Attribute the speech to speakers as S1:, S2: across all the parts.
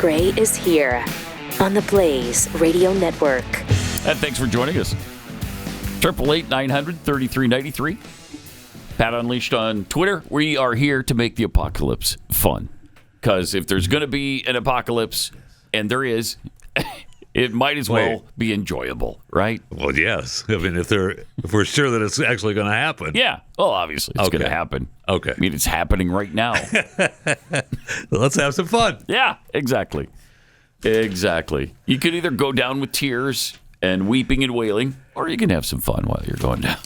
S1: Gray is here on the Blaze Radio Network.
S2: And thanks for joining us. 888-900-3393. Pat Unleashed on Twitter. We are here to make the apocalypse fun. Because if there's going to be an apocalypse, and there is, it might as well be enjoyable, right?
S3: Well, yes. I mean, if we're sure that it's actually going to happen.
S2: Yeah. Well, obviously, it's going to happen.
S3: Okay.
S2: I mean, it's happening right now.
S3: Let's have some fun.
S2: Yeah, exactly. Exactly. You could either go down with tears and weeping and wailing, or you can have some fun while you're going down.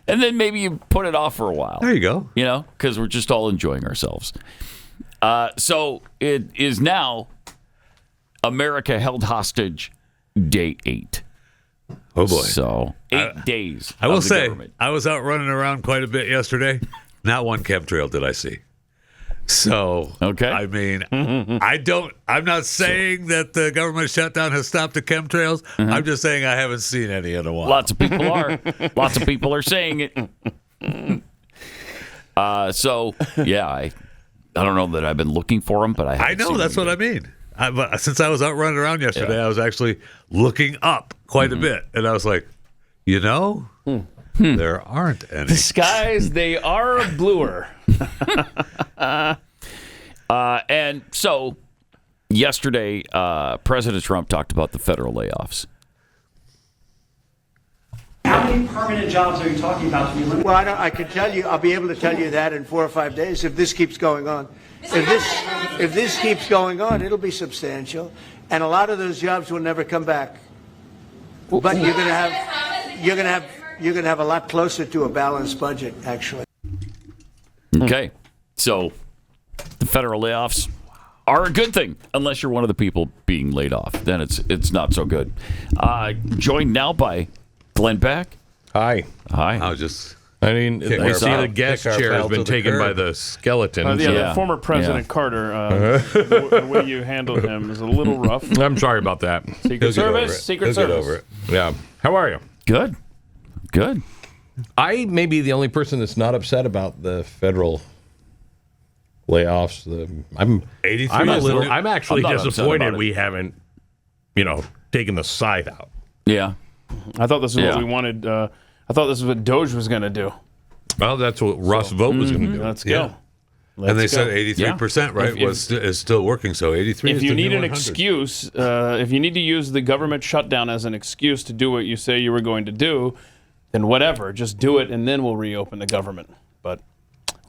S2: And then maybe you put it off for a while.
S3: There you go.
S2: You know, because we're just all enjoying ourselves. So it is now America held hostage day 8.
S3: Oh, boy.
S2: So 8 days.
S3: I will say,
S2: government.
S3: I was out running around quite a bit yesterday. Not one chemtrail did I see. So,
S2: okay.
S3: I mean, I'm not saying that the government shutdown has stopped the chemtrails. I'm just saying I haven't seen any in a while.
S2: Lots of people are. Lots of people are saying it. So, yeah, I don't know that I've been looking for them, but I know
S3: that's what I mean. Since I was out running around yesterday, I was actually looking up quite a bit. And I was like, there aren't any.
S4: The skies, they are bluer.
S2: And so yesterday, President Trump talked about the federal layoffs.
S5: How many permanent jobs are you talking about to be eliminated?
S6: Well, I can tell you, I'll be able to tell you that in 4 or 5 days if this keeps going on. If this keeps going on, it'll be substantial, and a lot of those jobs will never come back. But you're going to have a lot closer to a balanced budget, actually.
S2: Okay, so the federal layoffs are a good thing, unless you're one of the people being laid off. Then it's not so good. Joined now by Glenn Beck.
S7: Hi. I mean, I see the guest chair has been taken by the skeleton.
S4: The former President Carter, the way you handled him is a little rough.
S7: I'm sorry about that.
S4: Secret Service.
S3: Get over it.
S7: Yeah. How are you?
S2: Good.
S7: I may be the only person that's not upset about the federal layoffs. I'm actually disappointed we haven't, taken the scythe out.
S2: Yeah.
S4: I thought this is what we wanted. I thought this is what Doge was going to do.
S7: Well, that's what Russ Vogt was going to do.
S4: Let's go.
S3: And they said 83%, right, is still working. So 83.
S4: If you need an excuse, if you need to use the government shutdown as an excuse to do what you say you were going to do, then whatever, just do it, and then we'll reopen the government. But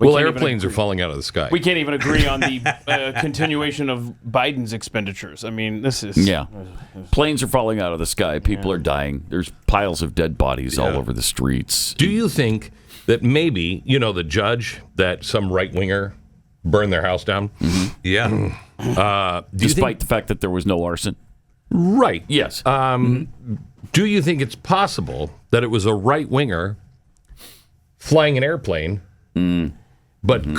S7: airplanes are falling out of the sky.
S4: We can't even agree on the continuation of Biden's expenditures. I mean, this is...
S2: Yeah. Planes are falling out of the sky. People are dying. There's piles of dead bodies all over the streets.
S7: Do you think that maybe, the judge that some right-winger burned their house down?
S3: Mm-hmm. Yeah.
S2: Despite the fact that there was no arson?
S7: Right.
S2: Yes.
S7: Do you think it's possible that it was a right-winger flying an airplane but they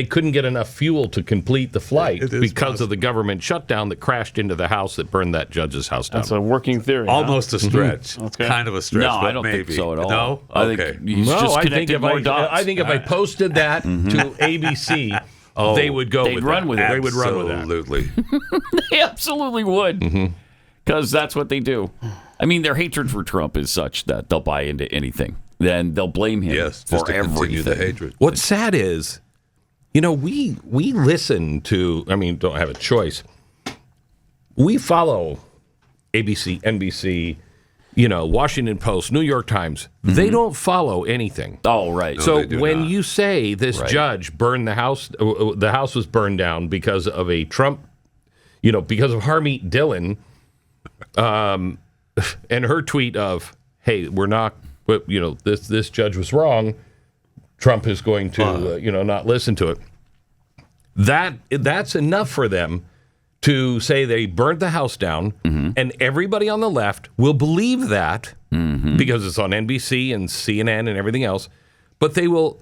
S7: couldn't get enough fuel to complete the flight because of the government shutdown that crashed into the house that burned that judge's house down?
S4: That's a working theory.
S3: Almost a stretch.
S4: Okay.
S3: Kind of a stretch,
S2: No,
S3: but
S2: I don't
S3: maybe.
S2: think so at all.
S3: No?
S2: I think he's just connected more dots.
S7: I think if I posted that to ABC, they would go
S2: They'd run with it.
S7: They would run with that.
S3: Absolutely.
S2: They absolutely would. Because that's what they do. I mean, their hatred for Trump is such that they'll buy into anything. Then they'll blame him
S3: just
S2: for
S3: to continue
S2: everything.
S3: the hatred.
S7: What's sad is, we listen to, don't have a choice. We follow ABC, NBC, Washington Post, New York Times. They don't follow anything.
S2: Oh, right.
S3: No,
S7: so
S3: when
S7: you say this judge burned the house was burned down because of a Trump, because of Harmeet Dillon, and her tweet of, hey, we're not, this judge was wrong. Trump is going to, not listen to it. That's enough for them to say they burnt the house down, and everybody on the left will believe that because it's on NBC and CNN and everything else. But they will,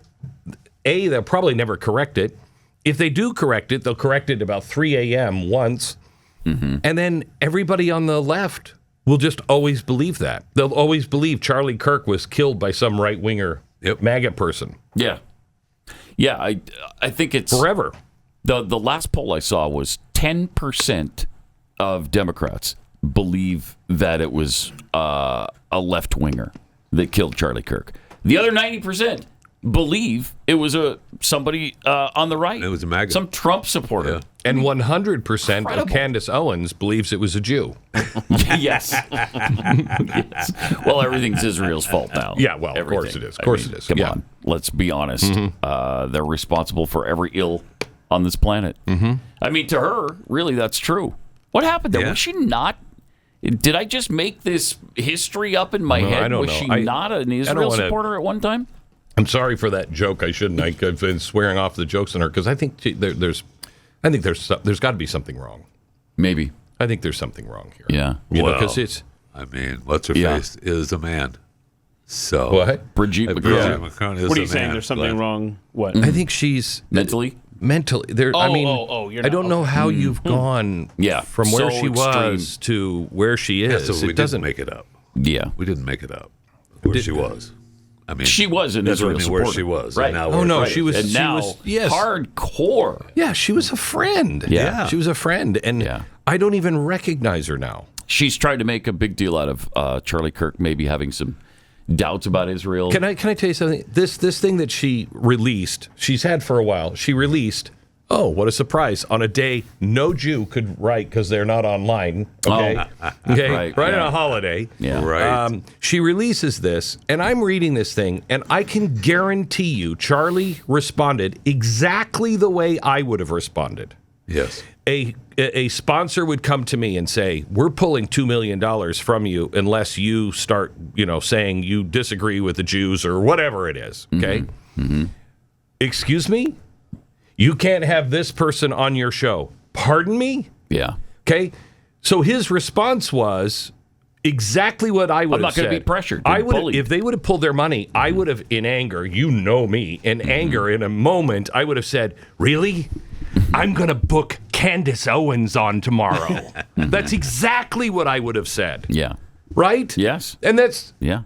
S7: they'll probably never correct it. If they do correct it, they'll correct it about 3 a.m. once, and then everybody on the left will just always believe that. They'll always believe Charlie Kirk was killed by some right-winger MAGA person.
S2: Yeah. Yeah, I think it's...
S7: Forever.
S2: The last poll I saw was 10% of Democrats believe that it was a left-winger that killed Charlie Kirk. The other 90% believe it was somebody on the right.
S3: It was a MAGA.
S2: Some Trump supporter.
S3: Yeah.
S7: And 100% of
S2: Incredible.
S7: Candace Owens believes it was a Jew.
S2: Yes. Yes. Well, everything's Israel's fault now.
S7: Yeah, well, of
S2: Everything.
S7: course it is. Of course it is.
S2: Come
S7: Yeah.
S2: on. Let's be honest. They're responsible for every ill on this planet. I mean, to her, really, that's true. What happened there?
S3: Yeah.
S2: Was she not? Did I just make this history up in my
S7: No,
S2: head?
S7: I don't
S2: Was
S7: know.
S2: she
S7: I
S2: not an
S7: don't
S2: Israel
S7: wanna-
S2: supporter at one time?
S7: I'm sorry for that joke. I shouldn't. I've been swearing off the jokes on her because I think there's got to be something wrong.
S2: Maybe.
S7: I think there's something wrong here.
S2: Yeah.
S7: You know,
S3: Well,
S7: because it's
S3: I mean, what's her
S2: Yeah.
S3: face is a man. So
S7: what?
S2: Brigitte
S3: Brigitte
S2: Macron.
S3: Macron is
S4: What are
S3: a
S4: you saying?
S3: man,
S4: There's something
S3: but-
S4: wrong? What?
S7: I think she's
S2: Mentally?
S7: mentally. There. I
S4: Oh,
S7: mean,
S4: you're
S7: I don't
S4: not-
S7: know how you've gone.
S2: Yeah,
S7: from where
S2: so
S7: she was
S2: extreme.
S7: to where she
S3: Yeah,
S7: is.
S3: so we
S7: It doesn't
S3: didn't make it up.
S2: Yeah.
S3: We didn't make it up. Where she was. I mean,
S2: She was an
S3: that's what I
S2: Israel
S3: mean, where
S2: supporter.
S3: she was.
S2: Right.
S3: And now
S7: Oh
S3: we're-
S7: no,
S3: right.
S7: she was.
S2: And
S7: she
S2: now,
S7: was. Yes.
S2: hardcore.
S7: Yeah, she was a friend.
S2: Yeah.
S7: she was a friend, and
S2: Yeah.
S7: I don't even recognize her now.
S2: She's tried to make a big deal out of Charlie Kirk maybe having some doubts about Israel.
S7: Can I tell you something? This thing that she released, she's had for a while. She released. Oh, what a surprise! On a day no Jew could write because they're not online. Okay, okay,
S2: Right,
S7: on
S2: yeah.
S7: a holiday.
S2: Yeah.
S3: Right.
S7: She releases this, and I'm reading this thing, and I can guarantee you, Charlie responded exactly the way I would have responded.
S3: Yes.
S7: A sponsor would come to me and say, "We're pulling $2 million from you unless you start, saying you disagree with the Jews or whatever it is." Okay. Excuse me? You can't have this person on your show. Pardon me?
S2: Yeah.
S7: Okay. So his response was exactly what I would
S2: I'm
S7: have
S2: not
S7: said.
S2: gonna be pressured,
S7: I
S2: be
S7: would,
S2: bullied.
S7: if they would have pulled their money, I would have, in anger, me, in anger, in a moment, I would have said, "Really? I'm going to book Candace Owens on tomorrow." That's exactly what I would have said.
S2: Yeah.
S7: Right?
S2: Yes.
S7: And that's
S2: Yeah.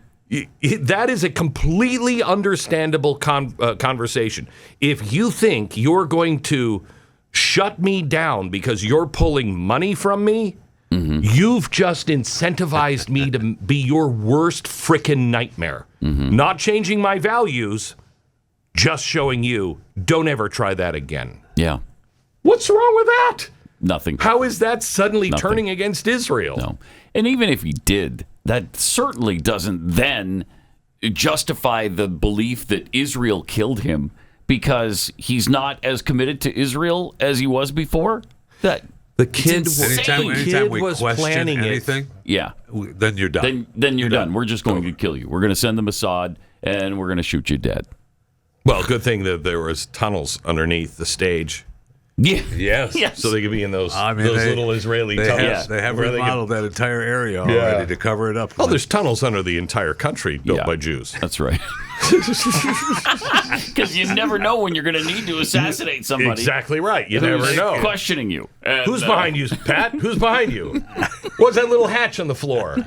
S7: that is a completely understandable conversation. If you think you're going to shut me down because you're pulling money from me, you've just incentivized me to be your worst frickin' nightmare. Not changing my values, just showing you, don't ever try that again.
S2: Yeah.
S7: What's wrong with that?
S2: Nothing.
S7: How is that suddenly
S2: Nothing.
S7: turning against Israel?
S2: No. And even if he did, that certainly doesn't then justify the belief that Israel killed him because he's not as committed to Israel as he was before. That
S7: The kid,
S2: insane.
S3: Anytime we
S7: was
S3: question
S7: planning
S3: anything,
S2: yeah.
S3: then you're done.
S2: Then you're done. We're just going to kill you. We're going to send them Assad and we're going to shoot you dead.
S7: Well, good thing that there was tunnels underneath the stage.
S2: Yeah.
S7: Yes.
S2: Yes.
S7: So they could be in those
S3: I mean,
S7: those
S3: they-
S7: little Israeli
S3: They
S7: tunnels.
S3: have, they have
S7: where they could-
S3: remodeled that entire area already
S7: Yeah.
S3: to cover it up.
S7: Oh, there's tunnels under the entire country built
S2: Yeah.
S7: by Jews.
S2: That's right. Because you never know when you're going to need to assassinate somebody.
S7: Exactly right. You
S2: who's
S7: never know.
S2: questioning you. And,
S7: Who's behind you, Pat? Who's behind you? What's that little hatch on the floor?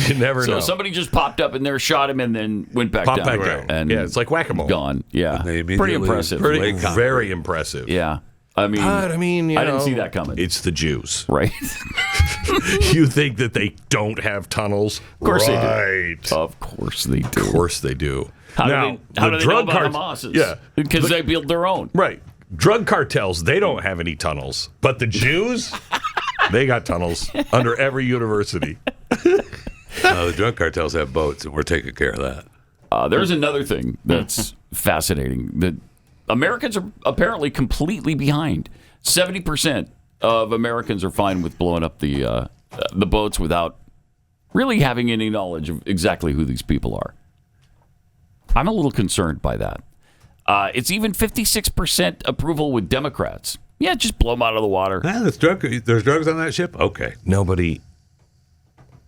S7: You never
S2: So
S7: know.
S2: somebody just popped up in there, shot him, and then went back
S7: Pop
S2: down.
S7: back down.
S2: And
S7: Yeah, it's like whack-a-mole.
S2: Gone. Yeah.
S3: they
S2: Pretty
S3: immediately
S2: impressive.
S3: lay
S7: Pretty,
S3: concrete.
S7: very impressive.
S2: Yeah. I mean,
S7: But, I mean, you
S2: I didn't
S7: know,
S2: see that coming.
S7: It's the Jews.
S2: Right.
S7: You think that they don't have tunnels?
S2: Of course they do.
S7: Right.
S2: Of course they do.
S7: Of course they do.
S2: How
S7: now,
S2: do they know
S7: drug
S2: about
S7: cart-
S2: Hamas?
S7: Yeah.
S2: Because they build their own.
S7: Right. Drug cartels, they don't have any tunnels. But the Jews, they got tunnels under every university.
S3: The drug cartels have boats, and we're taking care of that.
S2: There's another thing that's fascinating that Americans are apparently completely behind. 70% of Americans are fine with blowing up the boats without really having any knowledge of exactly who these people are. I'm a little concerned by that. It's even 56% approval with Democrats. Yeah, just blow them out of the water.
S3: There's drugs on that ship? Okay.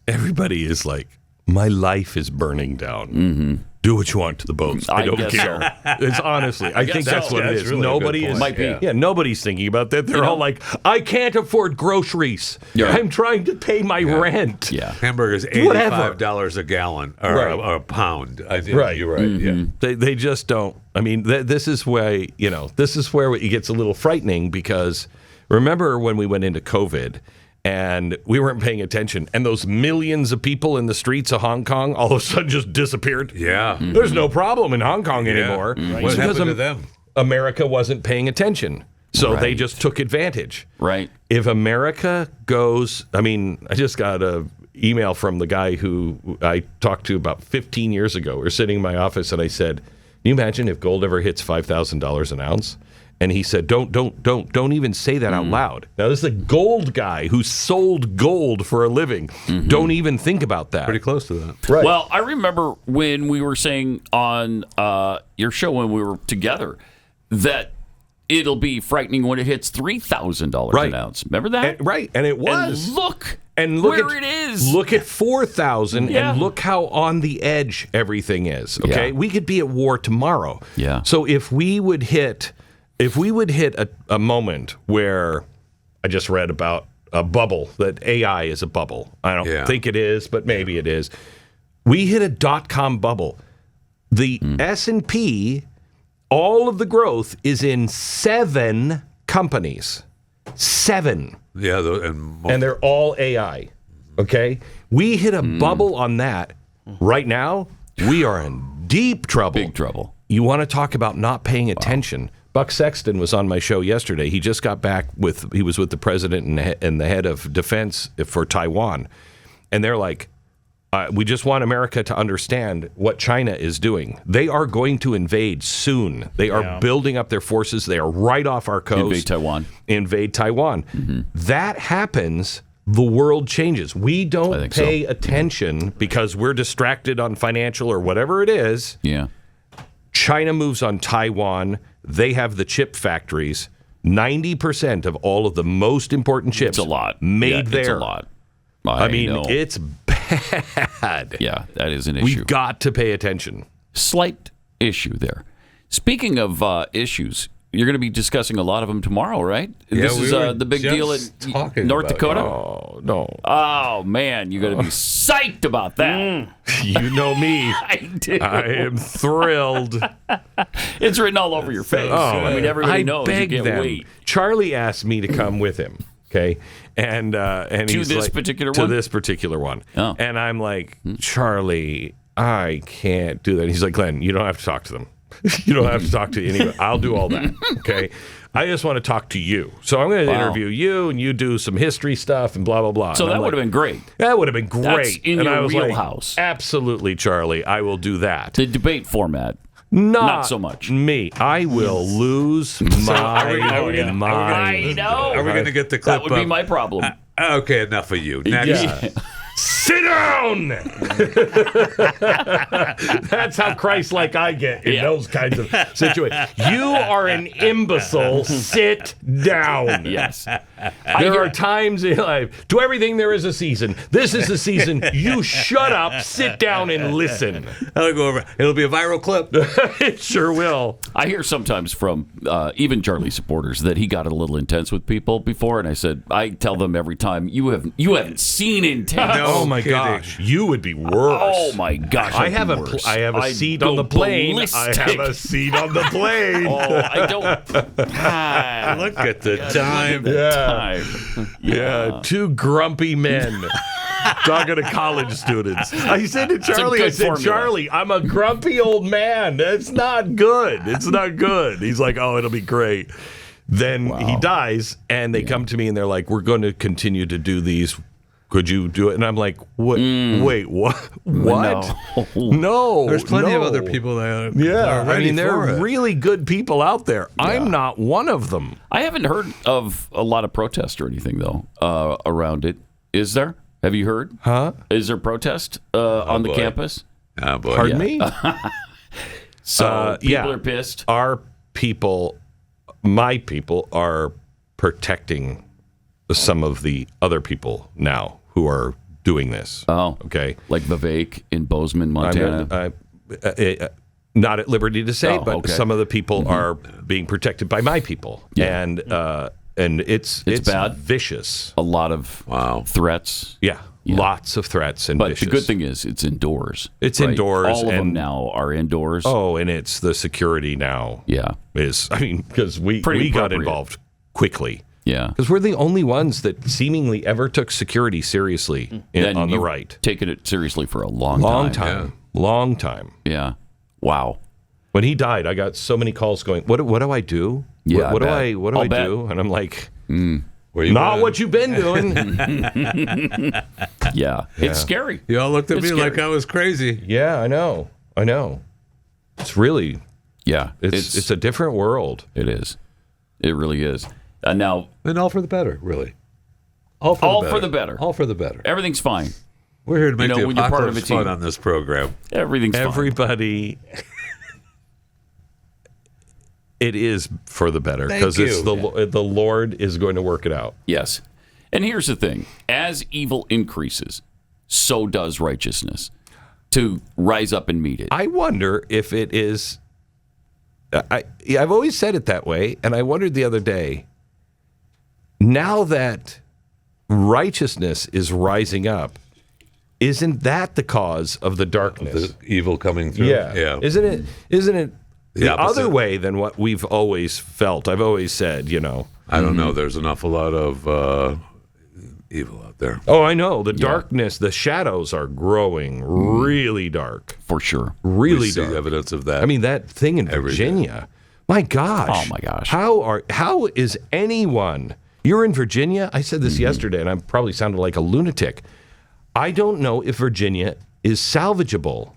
S7: Everybody is like, my life is burning down.
S2: Mm-hmm.
S7: Do what you want to the boats. I don't
S2: guess
S7: care. It's honestly, I think that's what it is.
S3: really a
S7: Nobody
S3: good
S7: is.
S3: point. Might
S2: be.
S7: Yeah, nobody's thinking about that. They're all like, I can't afford groceries.
S2: Yeah.
S7: I'm trying to pay my rent.
S2: Yeah.
S3: Hamburgers $85 a gallon or a pound.
S7: Right, you're right.
S2: Mm-hmm.
S7: Yeah, they just don't. I mean, this is why this is where it gets a little frightening because remember when we went into COVID. And we weren't paying attention. And those millions of people in the streets of Hong Kong all of a sudden just disappeared.
S3: Yeah.
S2: Mm-hmm.
S7: There's no problem in Hong Kong anymore.
S3: What
S7: It's because
S3: happened to them?
S7: America wasn't paying attention. So they
S2: Right.
S7: just took advantage.
S2: Right.
S7: If America goes, I just got an email from the guy who I talked to about 15 years ago. We were sitting in my office and I said, can you imagine if gold ever hits $5,000 an ounce? And he said, don't even say that out loud. Now, this is a gold guy who sold gold for a living. Don't even think about that.
S3: Pretty close to that.
S7: Right.
S2: Well, I remember when we were saying on your show when we were together that it'll be frightening when it hits $3,000
S7: Right.
S2: an ounce. Remember that?
S7: Right. And it was.
S2: And look
S7: Look
S2: where it is.
S7: Look at 4,000
S2: Yeah.
S7: and look how on the edge everything is. Okay.
S2: Yeah.
S7: We could be at war tomorrow.
S2: Yeah.
S7: So if we would hit a moment where I just read about a bubble, that AI is a bubble. I don't think it is, but maybe it is. We hit a .com bubble. The S&P, all of the growth is in 7 companies. 7.
S3: Yeah,
S7: And they're all AI. Okay? We hit a bubble on that. Right now, we are in deep trouble.
S2: Big trouble.
S7: You want to talk about not paying attention. Buck Sexton was on my show yesterday. He just got back he was with the president and the head of defense for Taiwan. And they're like, we just want America to understand what China is doing. They are going to invade soon. They are building up their forces. They are right off our coast. Invade Taiwan. Mm-hmm. That happens, the world changes. We don't pay attention because we're distracted on financial or whatever it is.
S2: Yeah.
S7: China moves on Taiwan. They have the chip factories. 90% of all of the most important chips
S2: It's a lot.
S7: made there.
S2: It's a lot.
S7: I mean,
S2: know.
S7: it's bad.
S2: Yeah, that is an issue.
S7: We've got to pay attention.
S2: Slight issue there. Speaking of issues, you're going to be discussing a lot of them tomorrow, right?
S3: Yeah,
S2: this
S3: we
S2: is
S3: were
S2: the big deal in
S3: just talking
S2: North
S3: about
S2: Dakota?
S7: Oh, no.
S2: Oh, man, you got to be psyched about that.
S7: You know me.
S2: I do.
S7: I am thrilled.
S2: It's written all over your face. I mean, everybody knows.
S7: Begged
S2: You can't
S7: them.
S2: wait.
S7: Charlie asked me to come with him. Okay, and he's
S2: this
S7: like,
S2: particular
S7: to
S2: one?
S7: this particular one.
S2: Oh.
S7: And I'm like, Charlie, I can't do that. He's like, Glenn, you don't have to talk to them. You don't have to talk to anybody. I'll do all that. Okay. I just want to talk to you. So I'm going to interview you, and you do some history stuff and blah, blah, blah.
S2: So
S7: and
S2: that
S7: I'm
S2: would have been great.
S7: That would have been great.
S2: That's in
S7: and
S2: your
S7: I was like,
S2: wheelhouse.
S7: absolutely, Charlie. I will do that.
S2: The debate format.
S7: Not
S2: so much.
S7: Me. I will lose my
S2: I
S7: mind.
S2: know.
S3: Are we going to get the clip
S2: That would be
S3: up?
S2: my problem.
S3: Okay, enough of you. Next.
S2: Yeah.
S7: Sit down! That's how Christ-like I get in those kinds of situations. You are an imbecile. Sit down.
S2: Yes.
S7: There are times in life, to everything there is a season. This is the season. You shut up, sit down, and listen.
S3: I'll go over. It'll be a viral clip.
S7: It sure will.
S2: I hear sometimes from even Charlie supporters that he got a little intense with people before, and I tell them every time, you haven't seen intense.
S3: No
S7: Oh my
S3: kidding.
S7: gosh, you would be worse.
S2: Oh my gosh,
S7: I
S2: I'd
S7: have
S2: be
S7: a
S2: worse.
S7: I have a
S2: I'd
S7: seat
S2: go
S7: on the plane.
S2: ballistic.
S7: I have a seat on the plane.
S2: Oh, I don't.
S3: Look at the time.
S7: Yeah, two grumpy men talking to college students. I said to Charlie,
S2: good formula.
S7: Charlie, I'm a grumpy old man. It's not good. It's not good. He's like, oh, it'll be great. Then he dies, and they come to me, and they're like, we're going to continue to do these. Could you do it? And I'm like, what? Wait, what? What? No.
S3: There's plenty of
S7: no.
S3: other people that are
S7: Yeah,
S3: ready
S7: I mean, there
S3: for
S7: are
S3: it.
S7: really good people out there. I'm not one of them.
S2: I haven't heard of a lot of protest or anything though around it. Is there? Have you heard?
S7: Huh?
S2: Is there protest on the
S3: boy.
S2: campus?
S3: Oh, boy.
S7: Pardon me?
S2: So people
S7: yeah.
S2: are pissed.
S7: Our people, my people, are protecting some of the other people now who are doing this.
S2: Oh,
S7: okay.
S2: Like Vivek in Bozeman, Montana.
S7: I'm not at liberty to say, but
S2: okay.
S7: some of the people are being protected by my people, and it's
S2: bad,
S7: vicious.
S2: A lot of threats.
S7: Yeah, lots of threats and
S2: but
S7: vicious.
S2: The good thing is it's indoors.
S7: It's
S2: right?
S7: indoors.
S2: All of
S7: and
S2: them now are indoors.
S7: Oh, and it's the security now.
S2: Yeah,
S7: because we got involved quickly.
S2: Yeah,
S7: because we're the only ones that seemingly ever took security seriously on the right.
S2: Taken it seriously for a long
S7: time. Long time.
S2: Yeah. Wow.
S7: When he died, I got so many calls going, What do I do?
S2: Yeah,
S7: what do I do? And I'm like,
S3: Not what you've been doing.
S2: Yeah. It's scary.
S3: You all looked at me
S2: scary.
S3: like I was crazy.
S7: Yeah, I know. It's really, it's a different world.
S2: It is. It really is. Now,
S3: and all for the better, really. All for the better. All for the better.
S2: Everything's fine.
S3: We're here to make the
S2: when you're part of a
S3: apocalypse fun
S2: team.
S3: on this program.
S2: Everything's fine.
S7: Everybody. It is for the better
S3: Thank
S7: because it's
S3: you.
S7: the Lord is going to work it out.
S2: Yes. And here's the thing. As evil increases, so does righteousness to rise up and meet it.
S7: I wonder if it is... I've always said it that way, and I wondered the other day, now that righteousness is rising up, isn't that the cause of the darkness?
S3: The evil coming through.
S7: Yeah. Isn't it the other way than what we've always felt? I've always said,
S3: I don't know. There's an awful lot of evil out there.
S7: Oh, I know. The darkness, the shadows are growing really dark.
S2: For sure.
S7: Really
S3: we see
S7: dark.
S3: evidence of that.
S7: I mean, that thing in Virginia. My gosh.
S2: Oh, my gosh.
S7: How is anyone... You're in Virginia? I said this yesterday, and I probably sounded like a lunatic. I don't know if Virginia is salvageable.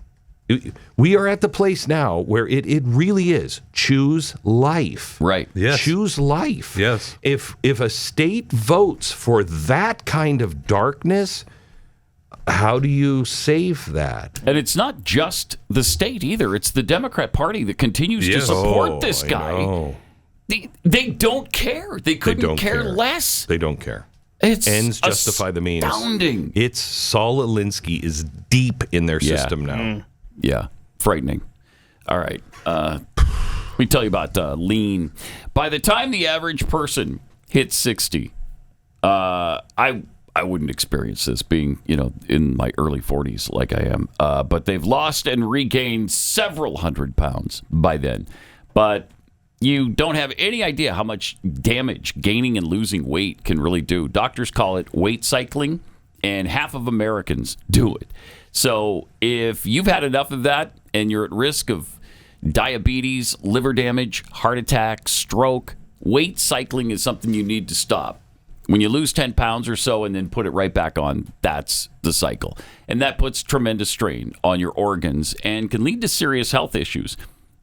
S7: We are at the place now where it really is. Choose life.
S2: Right.
S3: Yes.
S7: Choose life.
S3: Yes.
S7: If a state votes for that kind of darkness, how do you save that?
S2: And it's not just the state either. It's the Democrat Party that continues to support this guy. They don't care. They couldn't care less.
S7: They don't care.
S2: It's
S7: ends justify the means.
S2: Astounding.
S7: It's Saul Alinsky is deep in their system now.
S2: Yeah, frightening. All right. Let me tell you about lean. By the time the average person hits 60, I wouldn't experience this being, in my early 40s like I am. But they've lost and regained several hundred pounds by then. But you don't have any idea how much damage gaining and losing weight can really do. Doctors call it weight cycling, and half of Americans do it. So if you've had enough of that and you're at risk of diabetes, liver damage, heart attack, stroke, weight cycling is something you need to stop. When you lose 10 pounds or so and then put it right back on, that's the cycle. And that puts tremendous strain on your organs and can lead to serious health issues.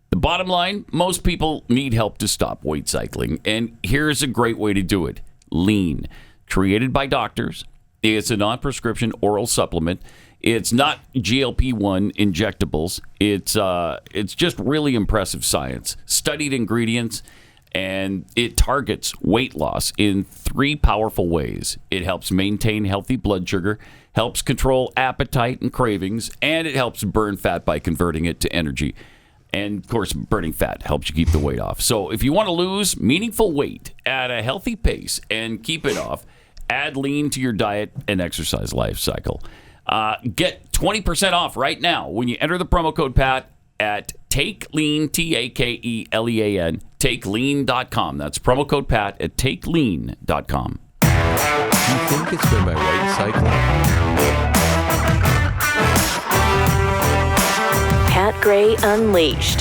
S2: The bottom line, most people need help to stop weight cycling, and here's a great way to do it. Lean. Created by doctors. It's a non-prescription oral supplement. It's not GLP-1 injectables. It's just really impressive science. Studied ingredients, and it targets weight loss in 3 powerful ways. It helps maintain healthy blood sugar, helps control appetite and cravings, and it helps burn fat by converting it to energy. And, of course, burning fat helps you keep the weight off. So if you want to lose meaningful weight at a healthy pace and keep it off, add lean to your diet and exercise life cycle. Get 20% off right now when you enter the promo code PAT at TakeLean, TakeLean, TakeLean.com. That's promo code PAT at TakeLean.com.
S7: Do you think it's been my weight cycling?
S1: Pat Gray Unleashed.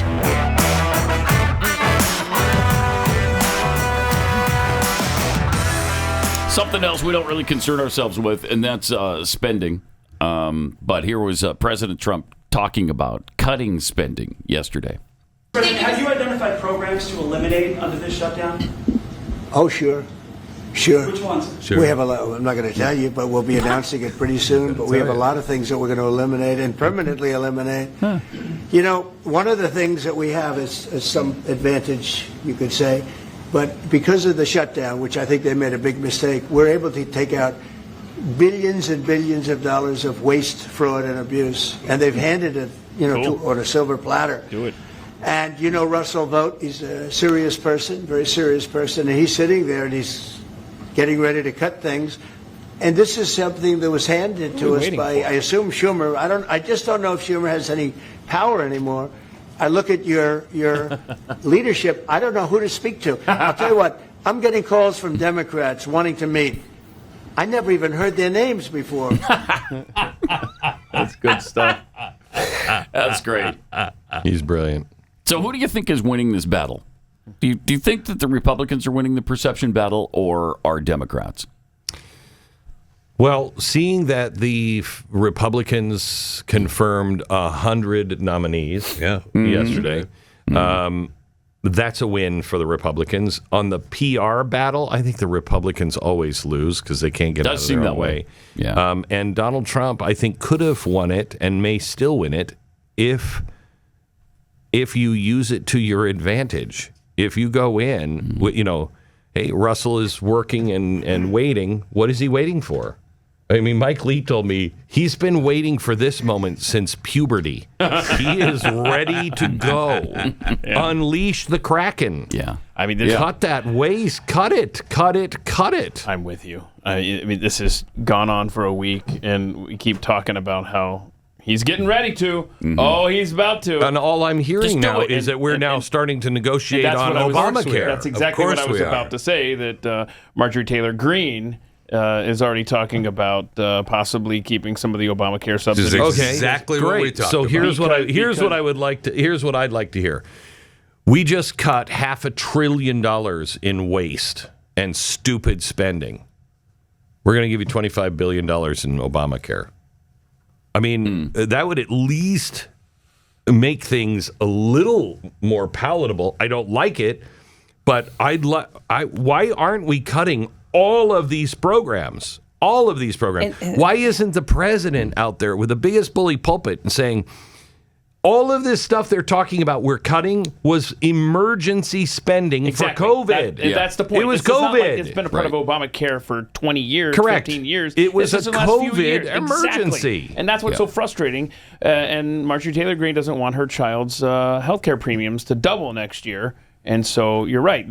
S2: Something else we don't really concern ourselves with, and that's spending. But here was President Trump talking about cutting spending yesterday.
S5: President, have you identified programs to eliminate under this shutdown?
S6: Oh, sure.
S5: Which ones?
S3: Sure.
S6: We have a lot, I'm not going to tell you, but we'll be announcing it pretty soon. But we have a lot of things that we're going to eliminate and permanently eliminate. One of the things that we have is some advantage, you could say. But because of the shutdown, which I think they made a big mistake, we're able to take out billions and billions of dollars of waste, fraud, and abuse, and they've handed it, on a silver platter.
S4: Do it.
S6: And Russell Vogt, he's a serious person, very serious person, and he's sitting there and he's getting ready to cut things. And this is something that was handed to us by, I assume, Schumer. I just don't know if Schumer has any power anymore. I look at your leadership. I don't know who to speak to. I'll tell you what. I'm getting calls from Democrats wanting to meet. I never even heard their names before.
S4: That's good stuff.
S2: That's great.
S7: He's brilliant.
S2: So who do you think is winning this battle? Do you think that the Republicans are winning the perception battle, or are Democrats?
S7: Well, seeing that the Republicans confirmed 100 nominees yesterday, that's a win for the Republicans. On the PR battle, I think the Republicans always lose because they can't get out of their own way.
S2: Yeah.
S7: And Donald Trump, I think, could have won it and may still win it if you use it to your advantage. If you go in, hey, Russell is working and waiting. What is he waiting for? I mean, Mike Lee told me he's been waiting for this moment since puberty. He is ready to go. Unleash the Kraken.
S2: Yeah.
S4: I mean,
S7: cut that waste. Cut it.
S4: I'm with you. I mean, this has gone on for a week, and we keep talking about how he's getting ready to. Oh, he's about to.
S7: And all I'm hearing now is that we're now starting to negotiate on Obamacare.
S4: That's exactly what I was about to say, that Marjorie Taylor Greene is already talking about possibly keeping some of the Obamacare subsidies.
S3: Okay, exactly what we talked about.
S7: Here's what I'd like to hear. We just cut $500 billion in waste and stupid spending. We're going to give you $25 billion in Obamacare. I mean, that would at least make things a little more palatable. I don't like it, but why aren't we cutting all of these programs? Why isn't the president out there with the biggest bully pulpit and saying, all of this stuff they're talking about we're cutting was emergency spending for COVID.
S4: That's the point.
S7: It was
S4: COVID.
S7: COVID.
S4: Like it's been a part of Obamacare for 20 years,
S7: Correct.
S4: 15 years.
S7: It was
S4: a
S7: COVID emergency.
S4: Exactly. And that's what's so frustrating. And Marjorie Taylor Greene doesn't want her child's health care premiums to double next year. And so you're right.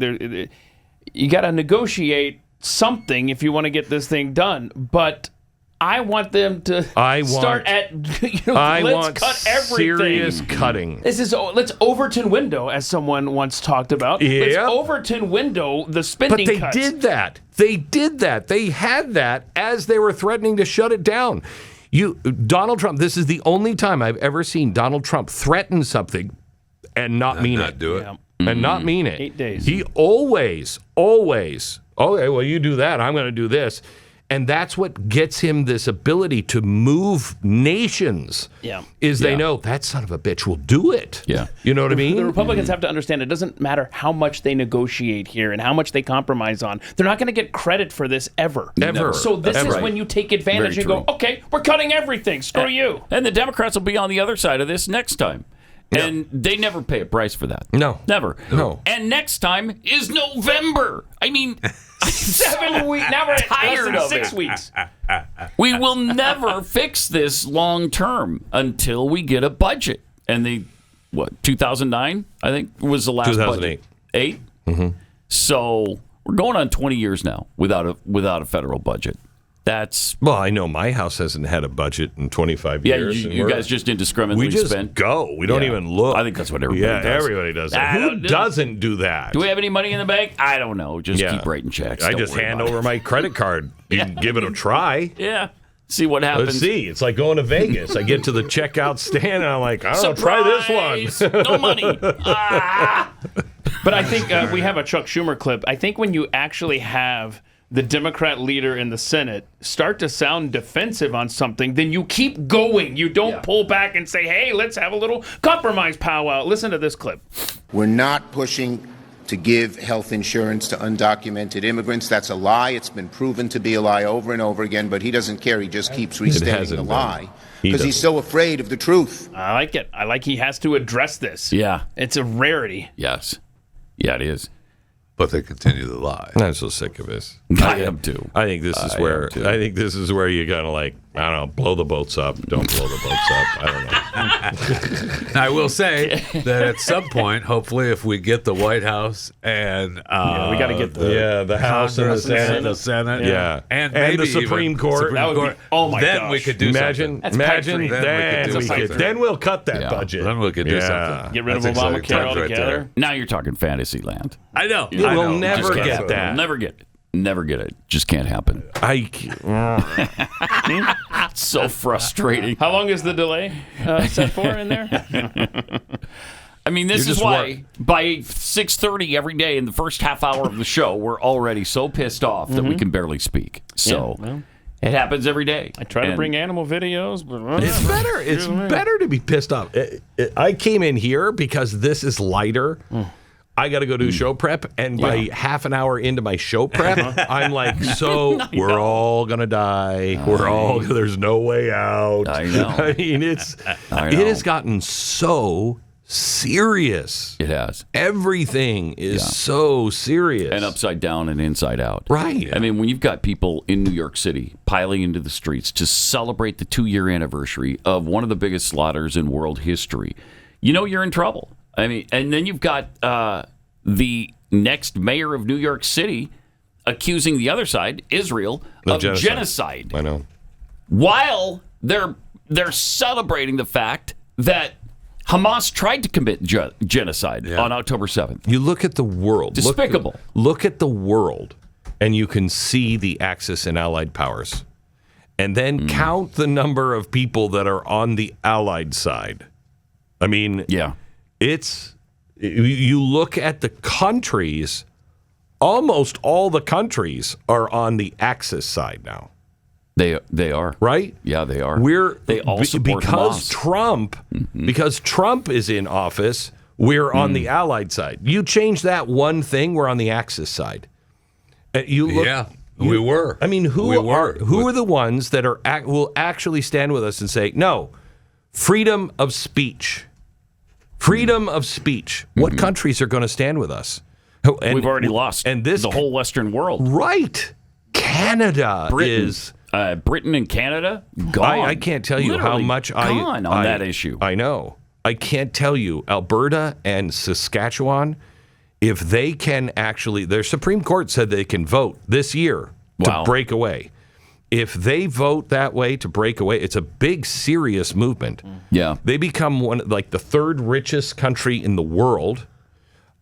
S4: You got to negotiate something if you want to get this thing done. But I want them to start at, let's cut everything.
S7: Serious cutting.
S4: Let's Overton window, as someone once talked about. Let's Overton window the spending cuts.
S7: But they did that. They had that as they were threatening to shut it down. Donald Trump, this is the only time I've ever seen Donald Trump threaten something and not mean it.
S3: Do it.
S4: Yeah.
S7: And not mean it.
S4: 8 days.
S7: He always, okay, well, you do that, I'm going to do this. And that's what gets him this ability to move nations.
S4: Yeah.
S7: They know that son of a bitch will do it.
S2: Yeah.
S7: You know what I mean?
S4: The Republicans have to understand it doesn't matter how much they negotiate here and how much they compromise on. They're not going to get credit for this ever.
S7: Ever.
S4: So this is
S7: Right.
S4: when you take advantage
S2: Very
S4: and go, okay, we're cutting everything. Screw you.
S2: And the Democrats will be on the other side of this next time. And they never pay a price for that.
S7: No.
S2: Never.
S7: No.
S2: And next time is November. I mean,
S4: 7 weeks. Now we're
S2: tired
S4: less
S2: of
S4: than 6
S2: it.
S4: weeks.
S2: We will never fix this long term until we get a budget. And 2009, I think, was the last
S7: 2008.
S2: budget. 8? Mm-hmm. So we're going on 20 years now without a federal budget.
S7: Well, I know my house hasn't had a budget in 25 years.
S2: Yeah, you guys just indiscriminately
S7: we just
S2: spend.
S7: go. We don't even look.
S2: I think that's what everybody does.
S7: Everybody does that. Who doesn't do that?
S2: Do we have any money in the bank? I don't know. Just keep writing checks.
S7: I
S2: Don't
S7: just
S2: worry
S7: hand
S2: about
S7: over my credit card. You can give it a try.
S2: Yeah. See what happens.
S7: Let's see. It's like going to Vegas. I get to the checkout stand and I'm like, I don't know, try this one.
S2: No money.
S4: But I think we have a Chuck Schumer clip. I think when you actually have the Democrat leader in the Senate start to sound defensive on something, then you keep going. You don't pull back and say, hey, let's have a little compromise powwow. Listen to this clip.
S8: We're not pushing to give health insurance to undocumented immigrants. That's a lie. It's been proven to be a lie over and over again, but he doesn't care. He just keeps restating the lie because he's so afraid of the truth.
S4: I like it. I like he has to address this.
S2: Yeah.
S4: It's a rarity.
S2: Yes. Yeah, it is.
S3: but they continue to lie.
S7: I'm so sick of this.
S2: I am too.
S7: I think this is where you gotta like, I don't know, blow the boats up. Don't blow the boats up. I don't know.
S3: Now, I will say that at some point, hopefully, if we get the White House and
S4: we got to get
S7: the House and the Senate, and maybe
S3: the
S7: Supreme Court.
S4: That would be, oh my
S3: then
S4: gosh.
S3: we could do
S7: Imagine,
S3: something.
S7: then we'll cut that budget.
S3: Then we could do something.
S4: Get rid of
S3: That's
S4: Obamacare
S3: exciting times
S4: altogether.
S3: right
S2: Now you're talking fantasy land.
S3: I know.
S7: You
S3: I
S7: will
S3: know.
S7: never
S2: Just can't
S7: get
S2: happen.
S7: that.
S2: We'll never get it. Never get it. Just can't happen. It's so frustrating.
S4: How long is the delay set for in there?
S2: I mean, this is why by 6:30 every day in the first half hour of the show, we're already so pissed off that we can barely speak. So it happens every day.
S4: I try to bring animal videos, but
S7: It's better. It's better to be pissed off. I came in here because this is lighter. I got to go do show prep, and by half an hour into my show prep, I'm like, so we're all gonna die. There's no way out.
S2: I know.
S7: I mean, it has gotten so serious.
S2: It has.
S7: Everything is so serious.
S2: And upside down and inside out.
S7: Right.
S2: I mean, when you've got people in New York City piling into the streets to celebrate the 2-year anniversary of one of the biggest slaughters in world history, you know you're in trouble. I mean, and then you've got the next mayor of New York City accusing the other side, Israel, of genocide.
S7: I know.
S2: While they're celebrating the fact that Hamas tried to commit genocide on October 7th.
S7: You look at the world.
S2: Despicable.
S7: Look at the world, and you can see the Axis and Allied powers. And then count the number of people that are on the Allied side. I mean, you look at the countries, almost all the countries are on the Axis side now.
S2: They are.
S7: Right?
S2: Yeah, they are.
S7: They all support
S2: Hamas.
S7: Because Trump is in office, we're on the Allied side. You change that one thing, we're on the Axis side.
S3: We were.
S7: I mean, who are the ones that will actually stand with us and say, no, freedom of speech. Freedom of speech. What countries are going to stand with us?
S2: We've already lost the whole Western world.
S7: Right. Canada is...
S2: Britain and Canada, gone.
S7: I can't tell you how much
S2: gone on that issue.
S7: I know. I can't tell you. Alberta and Saskatchewan, if they can actually... Their Supreme Court said they can vote this year to break away. If they vote that way to break away, it's a big, serious movement.
S2: Yeah.
S7: They become the third richest country in the world.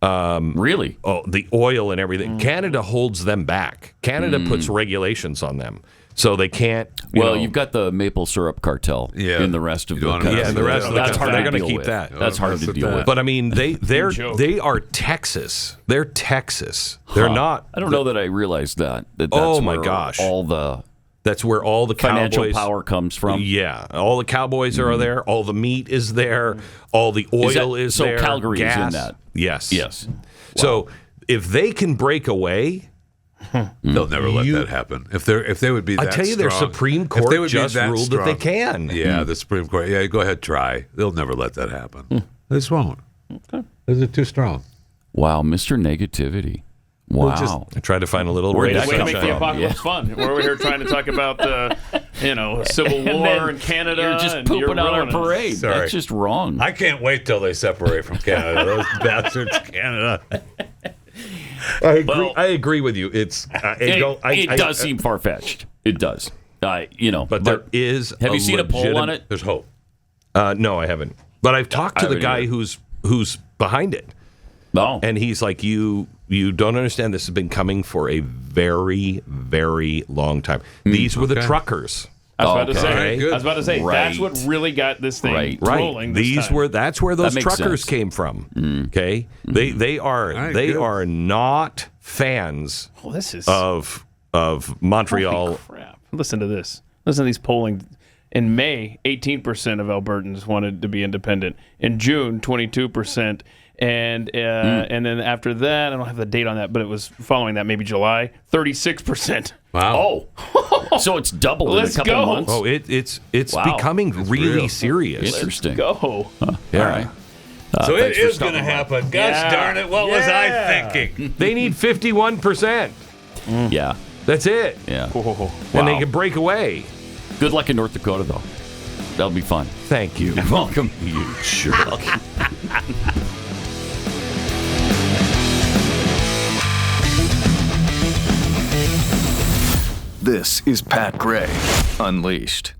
S2: Really?
S7: Oh, the oil and everything. Canada holds them back. Canada puts regulations on them. So they can't.
S2: You've got the maple syrup cartel in the rest of the country.
S7: Yeah, and the rest of the
S2: country.
S7: they're
S2: going
S7: to keep that.
S2: That's hard to deal with.
S7: But I mean, they are Texas. They're Texas. They're not.
S2: I don't know that I realized that. That's
S7: my gosh! That's where all the
S2: financial
S7: cowboys,
S2: power comes from.
S7: Yeah, all the cowboys are there. All the meat is there. All the oil is there.
S2: So Calgary
S7: gas.
S2: is in that.
S7: Yes. Wow. So if they can break away.
S3: They'll never let that happen. If they would be that
S7: I tell you,
S3: strong,
S7: their Supreme Court just ruled that they can.
S3: Yeah, the Supreme Court. Yeah, go ahead, try. They'll never let that happen. They just won't. Okay. They're too strong.
S2: Wow, Mr. Negativity. Wow.
S7: I tried to find a little
S4: way to make the apocalypse fun. We're over here trying to talk about the, Civil War in Canada.
S2: You're just pooping on our parade.
S3: Sorry.
S2: That's just wrong.
S3: I can't wait till they separate from Canada. Those bastards, Canada.
S7: I agree with you.
S2: It does seem far-fetched. It does. But
S7: there is.
S2: Have you seen a poll on it?
S3: There's hope.
S7: No, I haven't. But I've talked to the guy who's behind it.
S2: No,
S7: and he's like, you don't understand. This has been coming for a very, very long time. These were the truckers.
S4: I was about to say that's what really got this thing rolling.
S7: That's where those truckers came from. Okay, they are not fans of Montreal.
S4: Holy crap! Listen to this. Listen to these polling. In May, 18% of Albertans wanted to be independent. In June, 22%. And then after that, I don't have the date on that, but it was following that, maybe July, 36%.
S2: Wow. Oh. So it's doubled in a couple of months.
S7: Oh, it's becoming really serious.
S2: Interesting.
S4: Let's go.
S2: All right.
S3: So it
S2: thanks for
S3: is going to
S2: stopping by.
S3: happen. Gosh darn it, what was I thinking?
S7: They need 51%.
S2: Yeah.
S7: That's it.
S2: Yeah.
S7: And they can break away.
S2: Good luck in North Dakota, though. That'll be fun.
S7: Thank you.
S2: You're welcome. You jerk.
S9: This is Pat Gray Unleashed.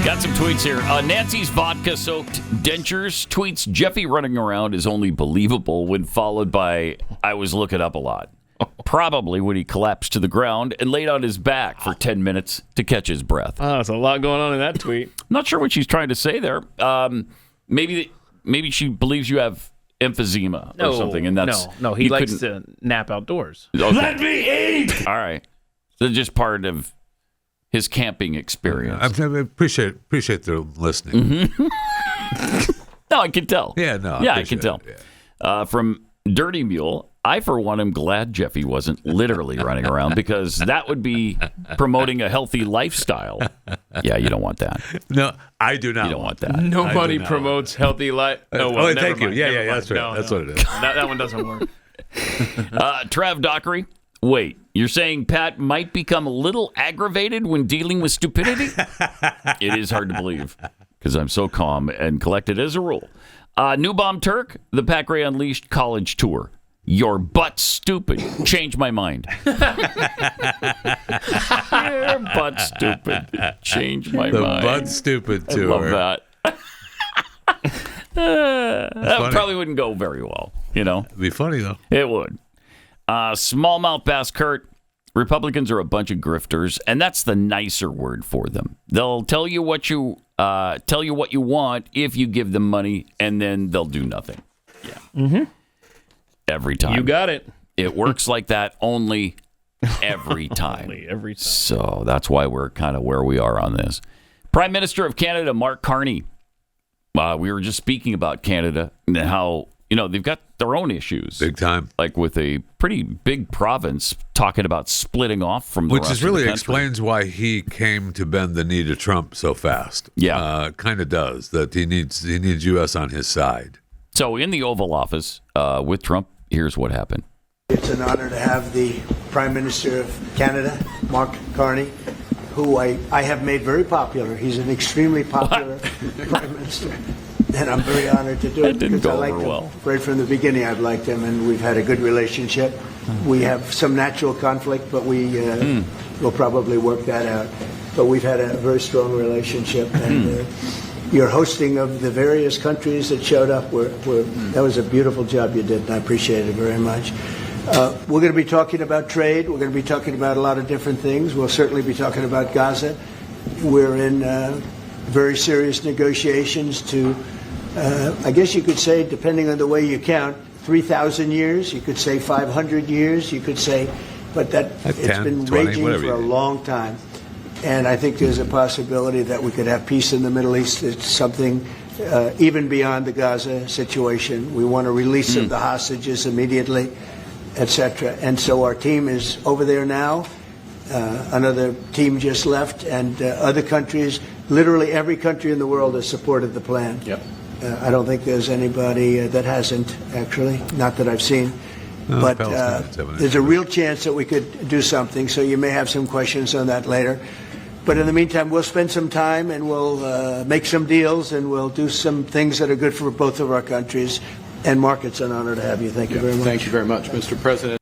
S2: Got some tweets here. Nancy's vodka-soaked dentures tweets, Jeffy running around is only believable when followed by, I was looking up a lot. Probably when he collapsed to the ground and laid on his back for 10 minutes to catch his breath.
S4: Oh, there's a lot going on in that tweet.
S2: Not sure what she's trying to say there. Maybe she believes you have emphysema or something. And that's
S4: no. He likes to nap outdoors.
S2: Okay.
S3: Let me eat!
S2: All right. That's just part of his camping experience.
S3: I appreciate their listening.
S2: No, I can tell.
S3: Yeah, no.
S2: I can tell. Yeah. From Dirty Mule, I, for one, am glad Jeffy wasn't literally running around because that would be promoting a healthy lifestyle. Yeah, you don't want that.
S3: No, I do not.
S2: You don't want that.
S4: Nobody promotes healthy life.
S3: Thank you. Yeah, that's right.
S4: No,
S3: that's what it is.
S4: That one doesn't work.
S2: Trav Dockery, wait, you're saying Pat might become a little aggravated when dealing with stupidity? It is hard to believe because I'm so calm and collected as a rule. New Bomb Turk, the Pat Gray Unleashed college tour. Your butt's stupid. Change my mind. Your butt's stupid. Change my mind.
S3: The butt stupid tour.
S2: I love that. That probably wouldn't go very well, you know?
S3: It'd be funny, though.
S2: It would. Smallmouth Bass Kurt, Republicans are a bunch of grifters, and that's the nicer word for them. They'll tell you what you want if you give them money, and then they'll do nothing. Yeah. Mm-hmm. Every time.
S4: You got it.
S2: It works like that only every time.
S4: Only every time.
S2: So that's why we're kind of where we are on this. Prime Minister of Canada, Mark Carney. We were just speaking about Canada and how, they've got their own issues.
S3: Big time.
S2: Like with a pretty big province talking about splitting off from the
S3: Which
S2: rest
S3: is really
S2: of the country.
S3: explains why he came to bend the knee to Trump so fast.
S2: Yeah.
S3: Kind of does. That he needs U.S. on his side.
S2: So in the Oval Office with Trump, here's what happened.
S6: It's an honor to have the Prime Minister of Canada, Mark Carney, who I have made very popular. He's an extremely popular Prime Minister, and I'm very honored to do it because I liked him.
S2: Well.
S6: Right from the beginning, I've liked him, and we've had a good relationship. We have some natural conflict, but we will probably work that out. But we've had a very strong relationship, and your hosting of the various countries that showed up, that was a beautiful job you did, and I appreciate it very much. We're going to be talking about trade. We're going to be talking about a lot of different things. We'll certainly be talking about Gaza. We're in very serious negotiations to, I guess you could say, depending on the way you count, 3,000 years. You could say 500 years. You could say, but it's
S3: 10,
S6: been
S3: 20,
S6: raging for a long time. And I think there's a possibility that we could have peace in the Middle East. It's something even beyond the Gaza situation. We want a release of the hostages immediately, etc. And so our team is over there now. Another team just left, and other countries, literally every country in the world has supported the plan.
S4: Yep.
S6: I don't think there's anybody that hasn't, actually, not that I've seen. But there's a real chance that we could do something, so you may have some questions on that later. But in the meantime, we'll spend some time and we'll make some deals and we'll do some things that are good for both of our countries. And Mark, it's an honor to have you. Thank you very much.
S10: Thank you very much, Mr. President.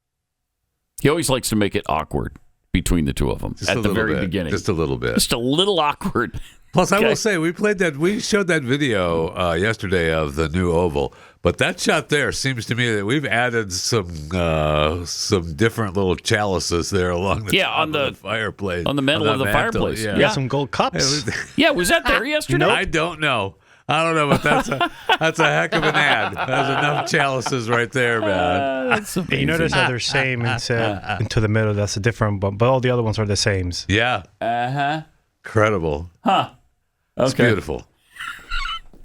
S2: He always likes to make it awkward between the two of them at the very beginning.
S3: Just a little bit.
S2: Just a little awkward.
S3: Plus, I will say, we showed that video yesterday of the new Oval, but that shot there seems to me that we've added some different little chalices there along the top of the fireplace.
S2: On the mantle of the fireplace.
S11: Yeah, some gold cups.
S2: Yeah, was that there yesterday?
S3: I don't know, but that's a heck of an ad. There's enough chalices right there, man.
S11: You notice how they're same into the middle. That's a different, but all the other ones are the same.
S3: Yeah.
S2: Uh-huh.
S3: Incredible.
S2: Huh. Okay.
S3: It's beautiful.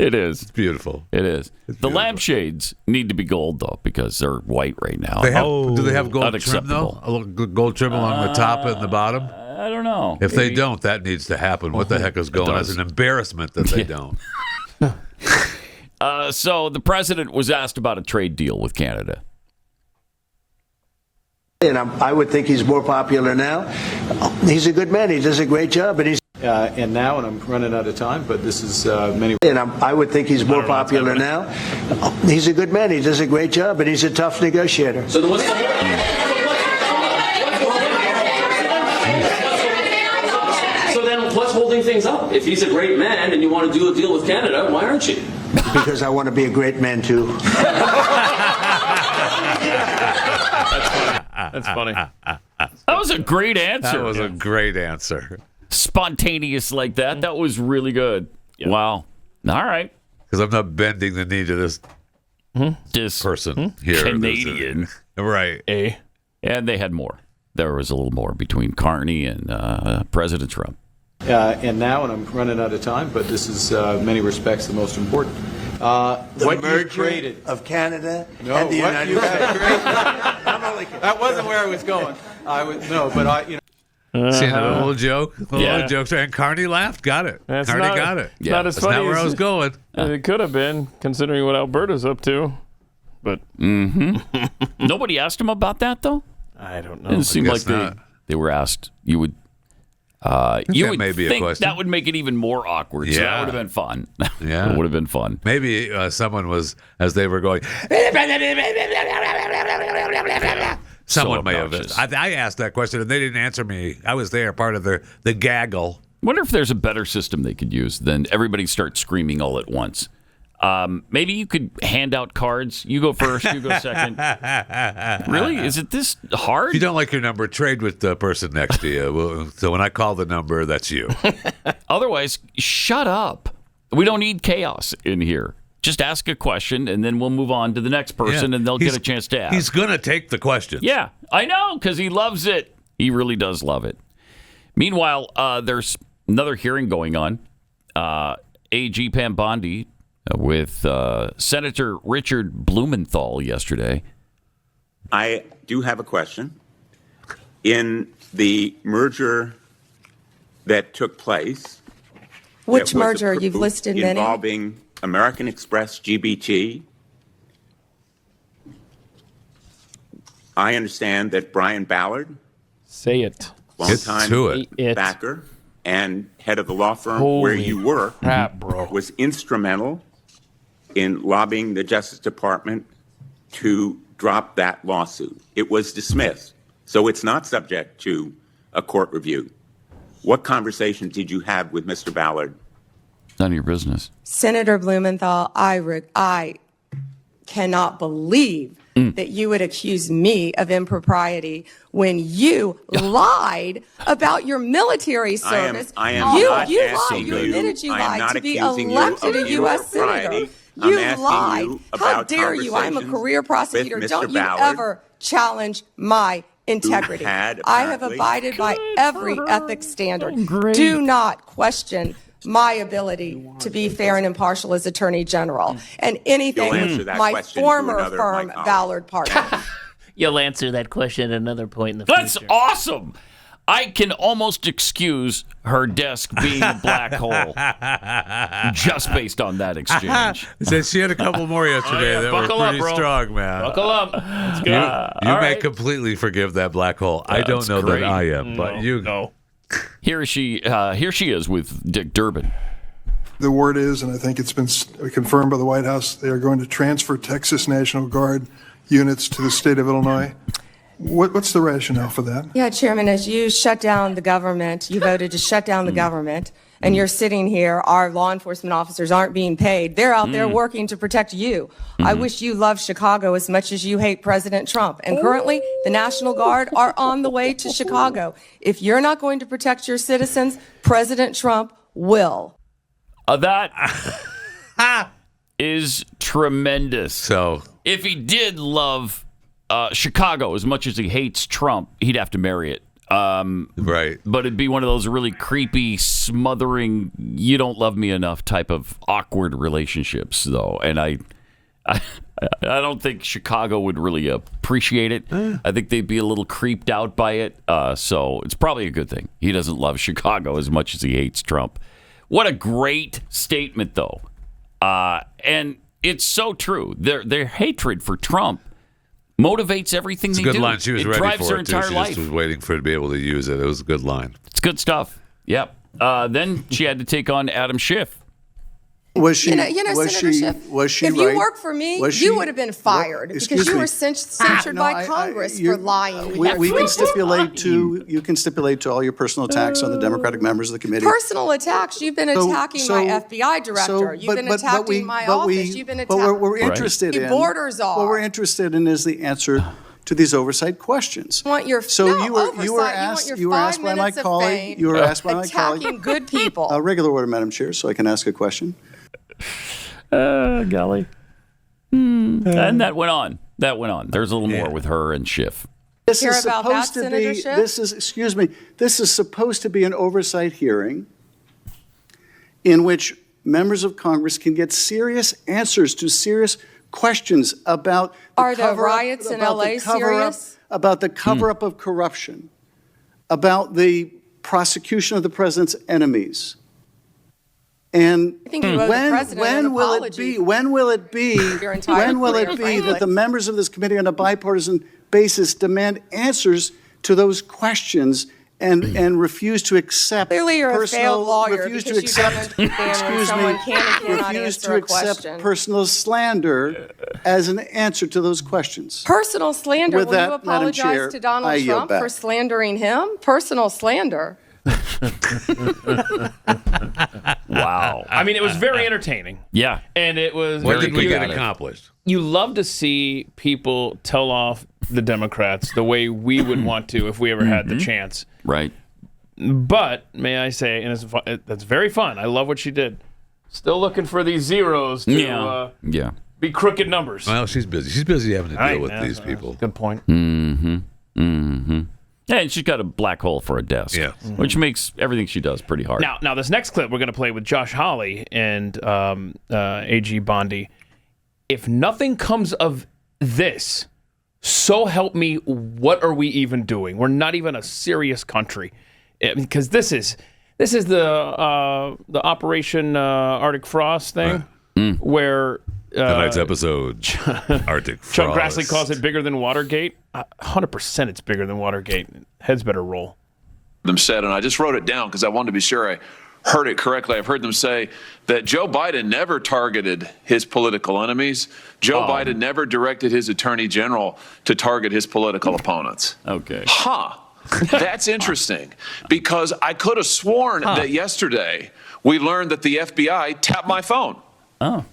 S2: It is.
S3: It's beautiful.
S2: It is. The lampshades need to be gold, though, because they're white right now.
S3: Do they have gold trim, though? A little gold trim along the top and the bottom?
S2: I don't know.
S3: If they don't, that needs to happen. What the heck is going on? It's an embarrassment that they don't.
S2: So the president was asked about a trade deal with Canada.
S6: And I would think he's more popular now. He's a good man. He does a great job. And
S10: and I'm running out of time, but this is many.
S6: And I would think he's more popular now. He's a good man. He does a great job, and he's a tough negotiator.
S12: So then what's holding things up? If he's a great man and you want to do a deal with Canada, why aren't you?
S6: Because I want to be a great man too.
S4: That's funny.
S2: That was a great answer.
S3: That was a great answer.
S2: Spontaneous like that. That was really good. Yep. Wow. All right.
S3: Because I'm not bending the knee to this person here.
S2: Canadian.
S3: Right.
S2: And they had more. There was a little more between Carney and President Trump.
S10: And I'm running out of time, but this is many respects the most important.
S6: The merger of Canada and the United States.
S10: That wasn't where I was going.
S3: See a little joke? Little joke. And Carney laughed. Got it. Carney got it.
S4: It's not as
S3: That's
S4: funny
S3: not where I was going.
S4: It could have been, considering what Alberta's up to. But
S2: Nobody asked him about that, though?
S4: I don't know.
S2: It seemed like they were asked. You would
S3: may be a
S2: think
S3: question.
S2: that would make it even more awkward. So that would have been fun.
S3: Yeah.
S2: It would have been fun.
S3: Maybe someone was, as they were going, someone may have. I asked that question and they didn't answer me. I was there, part of the gaggle.
S2: Wonder if there's a better system they could use than everybody start screaming all at once. Maybe you could hand out cards. You go first, you go second. Really? Is it this hard?
S3: If you don't like your number, trade with the person next to you. So when I call the number, that's you.
S2: Otherwise, shut up. We don't need chaos in here. Just ask a question, and then we'll move on to the next person, and they'll get a chance to ask.
S3: He's going to take the questions.
S2: Yeah, I know, because he loves it. He really does love it. Meanwhile, there's another hearing going on. AG Pam Bondi with Senator Richard Blumenthal yesterday.
S13: I do have a question. In the merger that took place...
S14: Which merger? You've listed many.
S13: Involving American Express GBT. I understand that Brian Ballard...
S4: Say it.
S13: Longtime backer and head of the law firm where you work was instrumental in lobbying the Justice Department to drop that lawsuit. It was dismissed, so it's not subject to a court review. What conversation did you have with Mr. Ballard?
S2: None of your business.
S14: Senator Blumenthal, I cannot believe that you would accuse me of impropriety when you lied about your military service.
S13: I am not
S14: you
S13: asking
S14: lied. You admitted you
S13: I am
S14: lied
S13: not
S14: to be
S13: accusing you
S14: elected
S13: of
S14: a U.S. senator.
S13: impropriety.
S14: You
S13: I'm asking
S14: lied.
S13: you
S14: How
S13: about
S14: dare you? I'm a career prosecutor.
S13: with Mr.
S14: Don't you
S13: Ballard,
S14: ever challenge my integrity.
S13: had
S14: I have
S13: apparently-
S14: abided by every ethics standard. Do not question my ability to be fair and impartial as Attorney General. And anything
S13: You'll answer that
S14: my
S13: question to
S14: former
S13: another of
S14: firm,
S13: my colleagues.
S14: Ballard partner.
S15: You'll answer that question at another point in the
S2: That's
S15: future.
S2: awesome. I can almost excuse her desk being a black hole just based on that exchange.
S3: Said she had a couple more yesterday that
S2: Buckle
S3: were
S2: up,
S3: pretty
S2: bro.
S3: strong, man.
S2: Buckle up. Let's go.
S3: You
S2: All
S3: may
S2: right.
S3: completely forgive that black hole. I don't
S2: That's
S3: know
S2: great.
S3: that I am, but you.
S4: No.
S2: Here she is with Dick Durbin.
S16: The word is, and I think it's been confirmed by the White House, they are going to transfer Texas National Guard units to the state of Illinois. What's the rationale for that?
S14: Yeah, Chairman, as you shut down the government, you voted to shut down the government, and you're sitting here, our law enforcement officers aren't being paid. They're out there working to protect you. I wish you loved Chicago as much as you hate President Trump. And currently, the National Guard are on the way to Chicago. If you're not going to protect your citizens, President Trump will.
S2: That is tremendous.
S3: So
S2: if he did love Chicago as much as he hates Trump, he'd have to marry it.
S3: Right.
S2: But it'd be one of those really creepy, smothering, you don't love me enough type of awkward relationships, though. And I don't think Chicago would really appreciate it. I think they'd be a little creeped out by it. So it's probably a good thing. He doesn't love Chicago as much as he hates Trump. What a great statement, though. And it's so true. Their hatred for Trump motivates everything they do.
S3: It's a good line. She was ready
S2: drives
S3: for
S2: their
S3: it, too.
S2: entire
S3: She
S2: life.
S3: just was waiting for her to be able to use it. It was a good line.
S2: It's good stuff. Yep. Then she had to take on Adam Schiff.
S17: Was she?
S14: Senator Schiff,
S17: was she
S14: if
S17: right?
S14: you worked for me, you would have been fired because you were censured by Congress for lying.
S17: We can stipulate to you can stipulate to all your personal attacks on the Democratic members of the committee.
S14: Personal attacks. You've been attacking my FBI director. You've been attacking my office. You've been attacking.
S17: But what we're interested in,
S14: borders are.
S17: What we're interested in is the answer to these oversight questions.
S14: You were asked
S17: by my colleague. You were asked by my colleague.
S14: Attacking good people.
S17: Regular order, Madam Chair, so I can ask a question.
S2: Golly. And that went on. There's a little more with her and Schiff.
S17: This is supposed to be an oversight hearing in which members of Congress can get serious answers to serious questions about
S14: the riots in LA serious?
S17: About the cover-up of corruption, about the prosecution of the president's enemies. And when will it be that the members of this committee on a bipartisan basis demand answers to those questions and refuse to accept
S14: Clearly you're a failed lawyer
S17: refuse to accept personal slander as an answer to those questions?
S14: Personal slander?
S17: With
S14: Will
S17: that,
S14: you apologize
S17: Madam Chair,
S14: to Donald
S17: I yield
S14: Trump
S17: back.
S14: for slandering him? Personal slander.
S2: Wow.
S4: I mean, it was very entertaining.
S2: Yeah.
S4: And it was...
S3: What did we get accomplished?
S4: You love to see people tell off the Democrats the way we would want to if we ever had the chance.
S2: Right.
S4: But, may I say, and that's very fun. I love what she did. Still looking for these zeros to be crooked numbers.
S3: Well, she's busy. She's busy having to deal with these people.
S4: Good point.
S2: Mm-hmm. Yeah, and she's got a black hole for a desk, which makes everything she does pretty hard.
S4: Now, this next clip we're going to play with Josh Hawley and AG Bondi. If nothing comes of this, so help me, what are we even doing? We're not even a serious country, because this is the Operation Arctic Frost thing, where
S3: tonight's episode, Arctic Frost.
S4: Chuck Grassley calls it bigger than Watergate. 100% it's bigger than Watergate. Heads better roll.
S18: Them said, and I just wrote it down because I wanted to be sure I heard it correctly. I've heard them say that Joe Biden never targeted his political enemies. Joe Biden never directed his attorney general to target his political opponents.
S2: Okay.
S18: That's interesting, because I could have sworn that yesterday we learned that the FBI tapped my phone.
S2: Oh.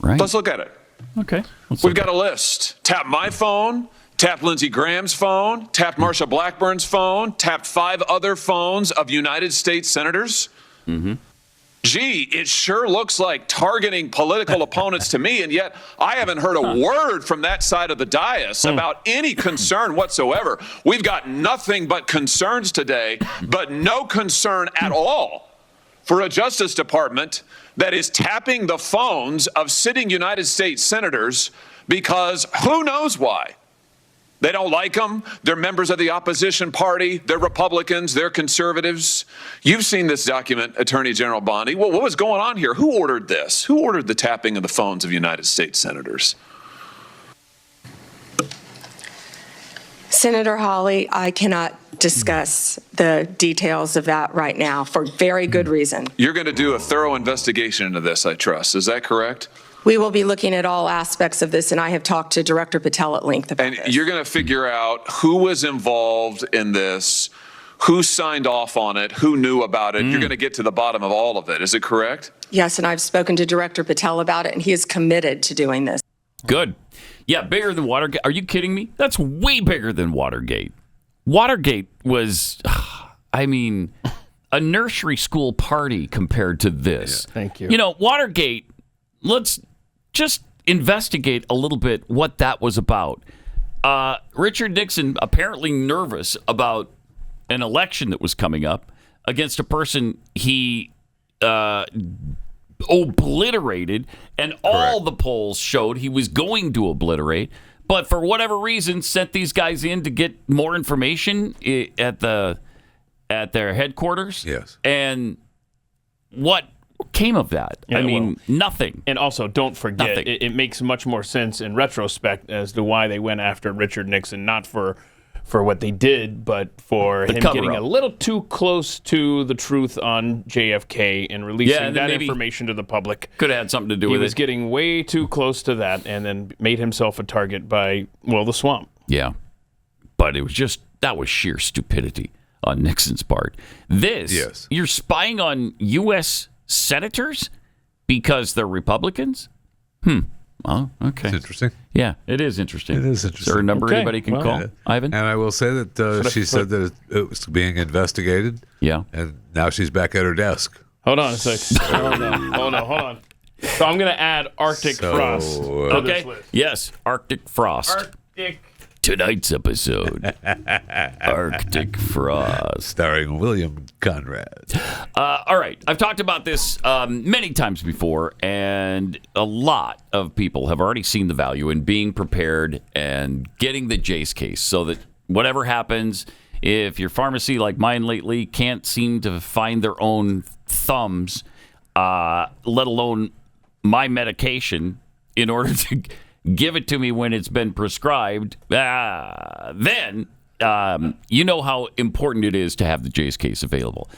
S2: Right.
S18: Let's look at it.
S2: Okay.
S18: We've got a list. Tapped my phone, tapped Lindsey Graham's phone, tapped Marsha Blackburn's phone, tapped 5 other phones of United States senators.
S2: Mm-hmm.
S18: Gee, it sure looks like targeting political opponents to me, and yet I haven't heard a word from that side of the dais about any concern whatsoever. We've got nothing but concerns today, but no concern at all for a Justice Department that is tapping the phones of sitting United States senators because who knows why. They don't like them. They're members of the opposition party. They're Republicans. They're conservatives. You've seen this document, Attorney General Bondi. Well, what was going on here? Who ordered this? Who ordered the tapping of the phones of United States senators?
S14: Senator Hawley, I cannot discuss the details of that right now for very good reason.
S18: You're going to do a thorough investigation into this, I trust. Is that correct?
S14: We will be looking at all aspects of this, and I have talked to Director Patel at length about this.
S18: And you're going to figure out who was involved in this, who signed off on it, who knew about it. You're going to get to the bottom of all of it. Is it correct?
S14: Yes, and I've spoken to Director Patel about it, and he is committed to doing this.
S2: Good. Yeah, bigger than Watergate. Are you kidding me? That's way bigger than Watergate. Watergate was, I mean, a nursery school party compared to this.
S4: Yeah, thank you.
S2: You know, Watergate, let's just investigate a little bit what that was about. Richard Nixon apparently nervous about an election that was coming up against a person he obliterated, and all the polls showed he was going to obliterate, but for whatever reason sent these guys in to get more information at their headquarters.
S3: Yes.
S2: And what came of that?
S4: Yeah,
S2: I mean, nothing.
S4: And also, don't forget, it makes much more sense in retrospect as to why they went after Richard Nixon, not for what they did, but for him getting a little too close to the truth on JFK and releasing that information to the public.
S2: Could have had something to do with it.
S4: He was getting way too close to that and then made himself a target by, the swamp.
S2: Yeah. But it was that was sheer stupidity on Nixon's part. You're spying on U.S. senators because they're Republicans? Oh, okay.
S3: It's interesting.
S2: Yeah, it is interesting.
S3: It is interesting.
S2: Is there a number anybody can call, Ivan?
S3: And I will say that she said that it was being investigated.
S2: Yeah.
S3: And now she's back at her desk.
S4: Hold on a sec. Hold on. So I'm going to add Arctic Frost to this list.
S2: Yes, Arctic Frost. Tonight's episode, Arctic Frost.
S3: Starring William Conrad.
S2: All right. I've talked about this many times before, and a lot of people have already seen the value in being prepared and getting the Jace case so that whatever happens, if your pharmacy like mine lately can't seem to find their own thumbs, let alone my medication, in order to give it to me when it's been prescribed, then you know how important it is to have the Jace case available.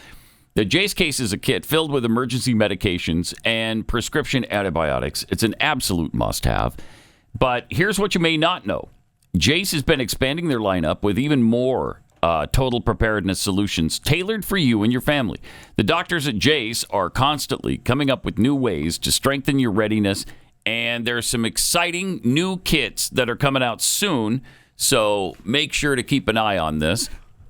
S2: The Jace case is a kit filled with emergency medications and prescription antibiotics. It's an absolute must-have. But here's what you may not know. Jace has been expanding their lineup with even more total preparedness solutions tailored for you and your family. The doctors at Jace are constantly coming up with new ways to strengthen your readiness. And there's some exciting new kits that are coming out soon, so make sure to keep an eye on this.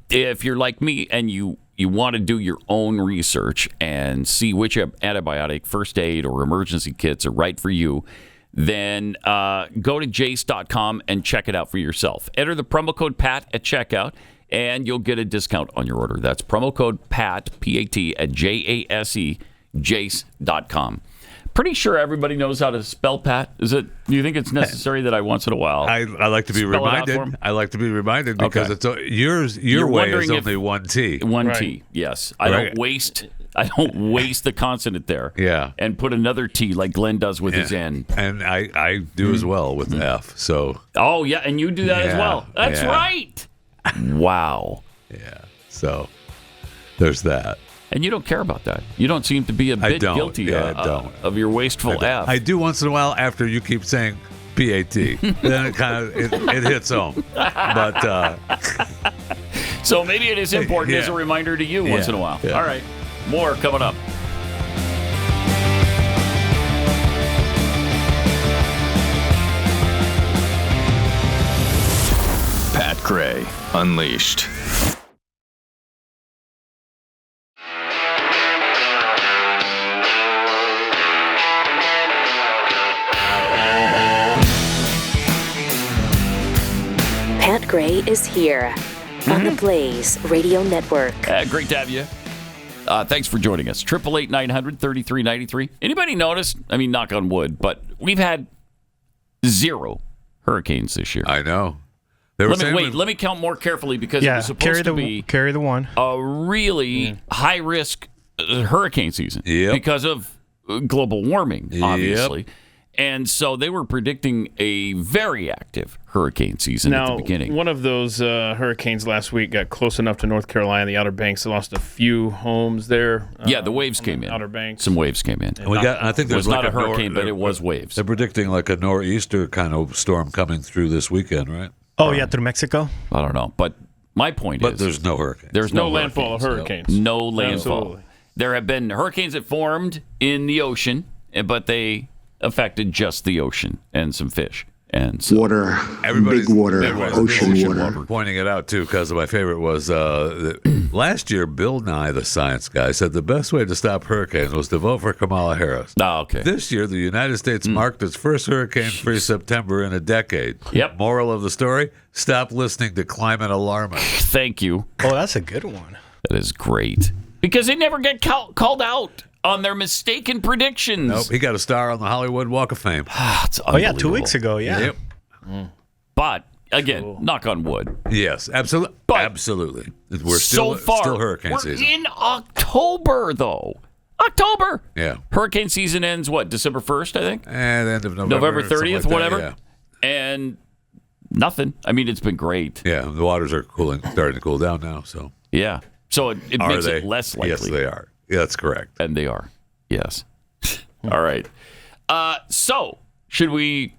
S2: If you're like me and you want to do your own research and see which antibiotic, first aid, or emergency kits are right for you, then go to jace.com and check it out for yourself. Enter the promo code PAT at checkout, and you'll get a discount on your order. That's promo code PAT, P-A-T, at J-A-S-E, jace.com. Pretty sure everybody knows how to spell Pat. Do you think it's necessary that I once in a while?
S3: I like to be reminded. I like to be reminded because it's your way is only one T.
S2: One T. Yes. I don't waste the consonant there.
S3: Yeah.
S2: And put another T like Glenn does with his N.
S3: And I do as well with the F. So.
S2: Oh yeah, and you do that as well. That's right. Wow.
S3: Yeah. So there's that.
S2: And you don't care about that. You don't seem to be a bit guilty of your wasteful F.
S3: I do once in a while after you keep saying P-A-T. Then it kind of it hits home. But
S2: so maybe it is important as a reminder to you once in a while.
S3: Yeah.
S2: All right. More coming up.
S9: Pat Gray Unleashed.
S1: Pat Gray is here on the Blaze Radio Network.
S2: Great to have you. Thanks for joining us. 888-900-3393. Anybody notice? I mean, knock on wood, but we've had 0 hurricanes this year.
S3: I know.
S2: Let me count more carefully because it was supposed to be
S11: carry the one.
S2: A really high risk hurricane season because of global warming, obviously. And so they were predicting a very active hurricane season at the beginning.
S4: One of those hurricanes last week got close enough to North Carolina, the Outer Banks. They lost a few homes there.
S2: The waves came in.
S4: Outer Banks.
S2: Some waves came in.
S3: I think
S2: it was not a hurricane, but it was waves.
S3: They're predicting like a nor'easter kind of storm coming through this weekend, right?
S11: Oh, yeah, through Mexico?
S2: I don't know. But my point is...
S3: But there's no hurricane.
S2: There's
S4: no landfall of hurricanes.
S2: No landfall.
S4: Absolutely.
S2: There have been hurricanes that formed in the ocean, but they affected just the ocean and some fish. And so
S3: everybody's
S19: big water, ocean water.
S3: Pointing it out, too, because my favorite was the Last year, Bill Nye, the science guy, said the best way to stop hurricanes was to vote for Kamala Harris.
S2: Oh, okay.
S3: This year, the United States marked its first hurricane-free September in a decade.
S2: Yep.
S3: Moral of the story, stop listening to climate alarmists.
S2: Thank you.
S11: Oh, that's a good one.
S2: That is great. Because they never get called out on their mistaken predictions.
S3: Nope, he got a star on the Hollywood Walk of Fame.
S2: It's
S11: Oh, yeah, 2 weeks ago, yeah.
S3: Yep.
S2: But, again, knock on wood.
S3: Yes, absolutely. Absolutely. We're still hurricane
S2: we're
S3: season.
S2: in October, though. October.
S3: Yeah.
S2: Hurricane season ends, what, December 1st, I think?
S3: And end of November.
S2: November 30th,
S3: like
S2: whatever.
S3: Yeah.
S2: And nothing. I mean, it's been great.
S3: Yeah, the waters are starting to cool down now. So
S2: Yeah. So it makes it less likely.
S3: Yes, they are. Yeah, that's correct.
S2: And they are. Yes. All right. So should we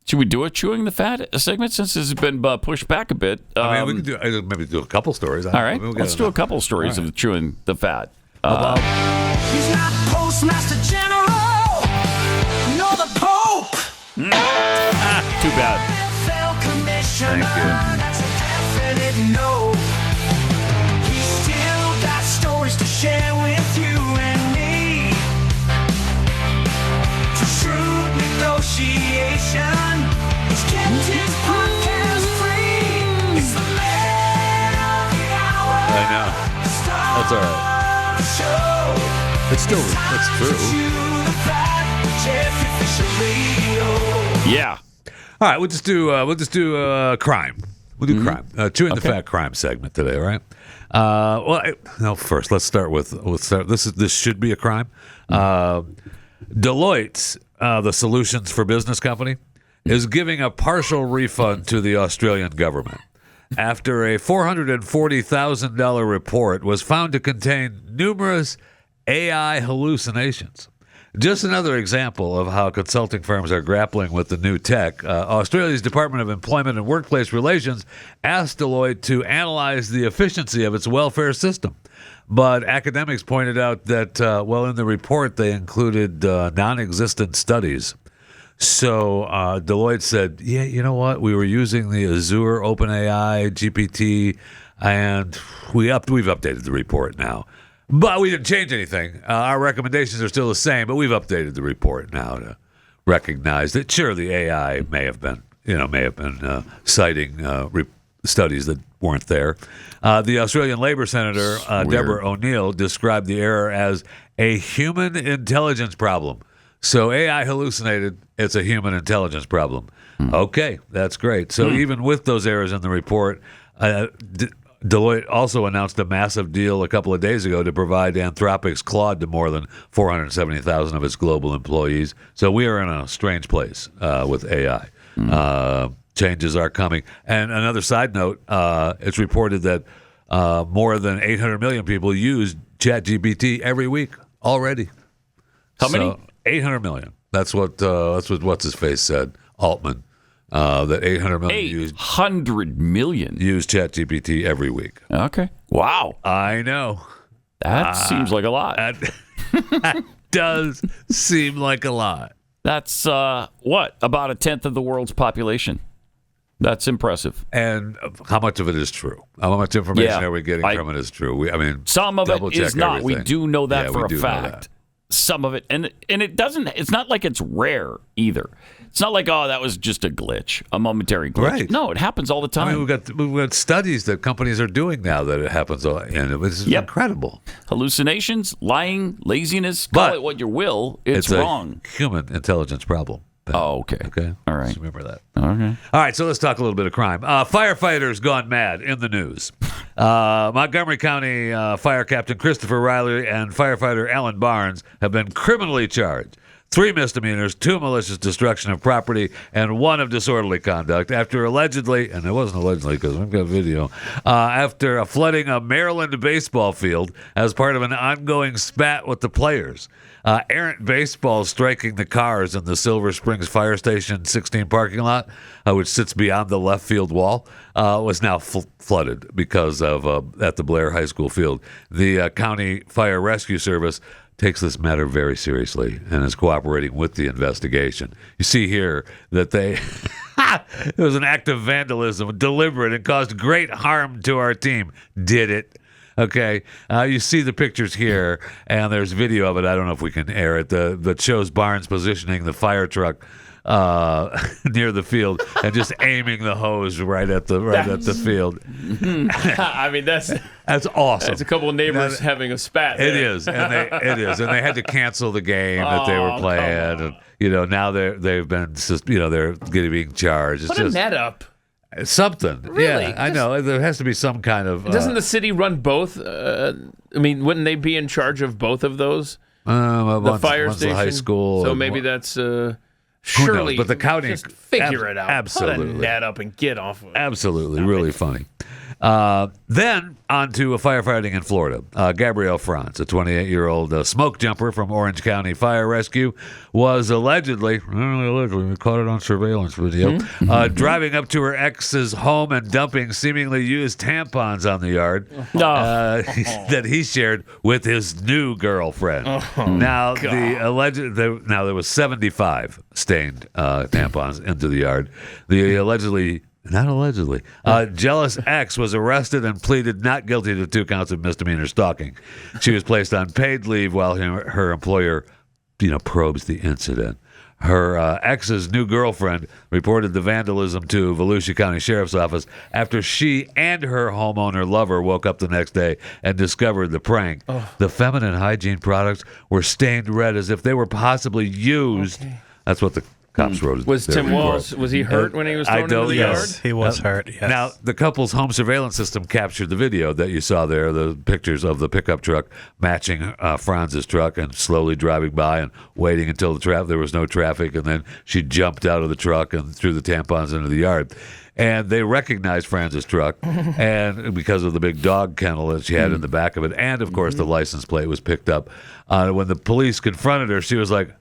S2: do a chewing the fat segment since this has been pushed back a bit?
S3: I mean, we can maybe do a couple stories.
S2: All right. Let's do a couple stories of chewing the fat.
S19: He's not Postmaster General, nor the Pope.
S2: Too bad.
S3: Thank you.
S19: That's a definite no. He's still got stories to share with you and me. To shrewd negotiation, he's kept his podcast free. It's the man of the hour.
S3: I know. That's all right. It's true.
S2: Yeah.
S3: All right, we'll just do crime. We'll do crime. Chewing the fat crime segment today, all right? First let's start with this should be a crime. Deloitte, the Solutions for Business company, is giving a partial refund to the Australian government after a $440,000 report was found to contain numerous AI hallucinations. Just another example of how consulting firms are grappling with the new tech. Australia's Department of Employment and Workplace Relations asked Deloitte to analyze the efficiency of its welfare system. But academics pointed out that, in the report they included non-existent studies. So Deloitte said, yeah, you know what? We were using the Azure OpenAI GPT, and we've updated the report now. But we didn't change anything. Our recommendations are still the same, but we've updated the report now to recognize that, sure, the AI may have been citing studies that weren't there. The Australian Labor Senator, Deborah O'Neill, described the error as a human intelligence problem. So AI hallucinated, it's a human intelligence problem. Okay, that's great. So even with those errors in the report, Deloitte also announced a massive deal a couple of days ago to provide Anthropic's Claude to more than 470,000 of its global employees. So we are in a strange place with AI. Changes are coming. And another side note, it's reported that more than 800 million people use ChatGPT every week already.
S2: How many?
S3: 800 million. That's what what's his face said. Altman. That 800 million use ChatGPT every week.
S2: Okay. Wow.
S3: I know.
S2: That seems like a lot.
S3: That does seem like a lot.
S2: That's about a tenth of the world's population. That's impressive.
S3: And how much of it is true? How much information are we getting from it is true?
S2: Some of it is not.
S3: Everything.
S2: We do know that for a fact. Some of it, and it doesn't. It's not like it's rare either. It's not like, oh, that was just a glitch, a momentary glitch.
S3: Right.
S2: No, it happens all the time.
S3: I mean, we've got studies that companies are doing now that it happens, and it's incredible.
S2: Hallucinations, lying, laziness, call it what you will. It's wrong.
S3: A human intelligence problem.
S2: Oh, okay.
S3: Okay.
S2: All right.
S3: Just remember that.
S2: Okay.
S3: All right, so let's talk a little bit of crime. Firefighters gone mad in the news. Montgomery County Fire Captain Christopher Riley and firefighter Alan Barnes have been criminally charged. 3 misdemeanors, 2 malicious destruction of property, and 1 of disorderly conduct after allegedly, and it wasn't allegedly because we've got video, after flooding a Maryland baseball field as part of an ongoing spat with the players. Errant baseballs striking the cars in the Silver Springs Fire Station 16 parking lot, which sits beyond the left field wall, was now flooded because of at the Blair High School field. The County Fire Rescue Service takes this matter very seriously and is cooperating with the investigation. You see here that it was an act of vandalism, deliberate, and caused great harm to our team. Did it? Okay, you see the pictures here, and there's video of it. I don't know if we can air it. That shows Barnes positioning the fire truck near the field and just aiming the hose right at the field.
S4: I mean, that's
S3: awesome.
S4: That's a couple of neighbors having a spat.
S3: It is, and they had to cancel the game that they were playing, and now they've been they're being charged. It's
S4: Put a net up.
S3: Something.
S4: Really?
S3: Yeah, I know. There has to be some kind of.
S4: Doesn't the city run both? I mean, wouldn't they be in charge of both of those? The fire station,
S3: the high school.
S4: So maybe that's.
S3: Surely, but the county
S4: just figure it out.
S3: Absolutely,
S4: put a net up and get off of it.
S3: Absolutely, really funny. Then on to firefighting in Florida. Gabrielle Franz, a 28-year-old smoke jumper from Orange County Fire Rescue, was allegedly, we caught it on surveillance video, driving up to her ex's home and dumping seemingly used tampons on the yard that he shared with his new girlfriend. Now, there was 75 stained tampons into the yard. The jealous ex was arrested and pleaded not guilty to 2 counts of misdemeanor stalking. She was placed on paid leave while her employer, probes the incident. Her ex's new girlfriend reported the vandalism to Volusia County Sheriff's Office after she and her homeowner lover woke up the next day and discovered the prank. The feminine hygiene products were stained red as if they were possibly used. Okay. That's what the cops wrote.
S4: Was Tim Walsh, was he hurt when he was thrown into the yard?
S11: He was hurt, yes.
S3: Now, the couple's home surveillance system captured the video that you saw there, the pictures of the pickup truck matching Franz's truck and slowly driving by and waiting until there was no traffic, and then she jumped out of the truck and threw the tampons into the yard. And they recognized Franz's truck, and because of the big dog kennel that she had in the back of it, and, of course, the license plate was picked up. When the police confronted her, she was like,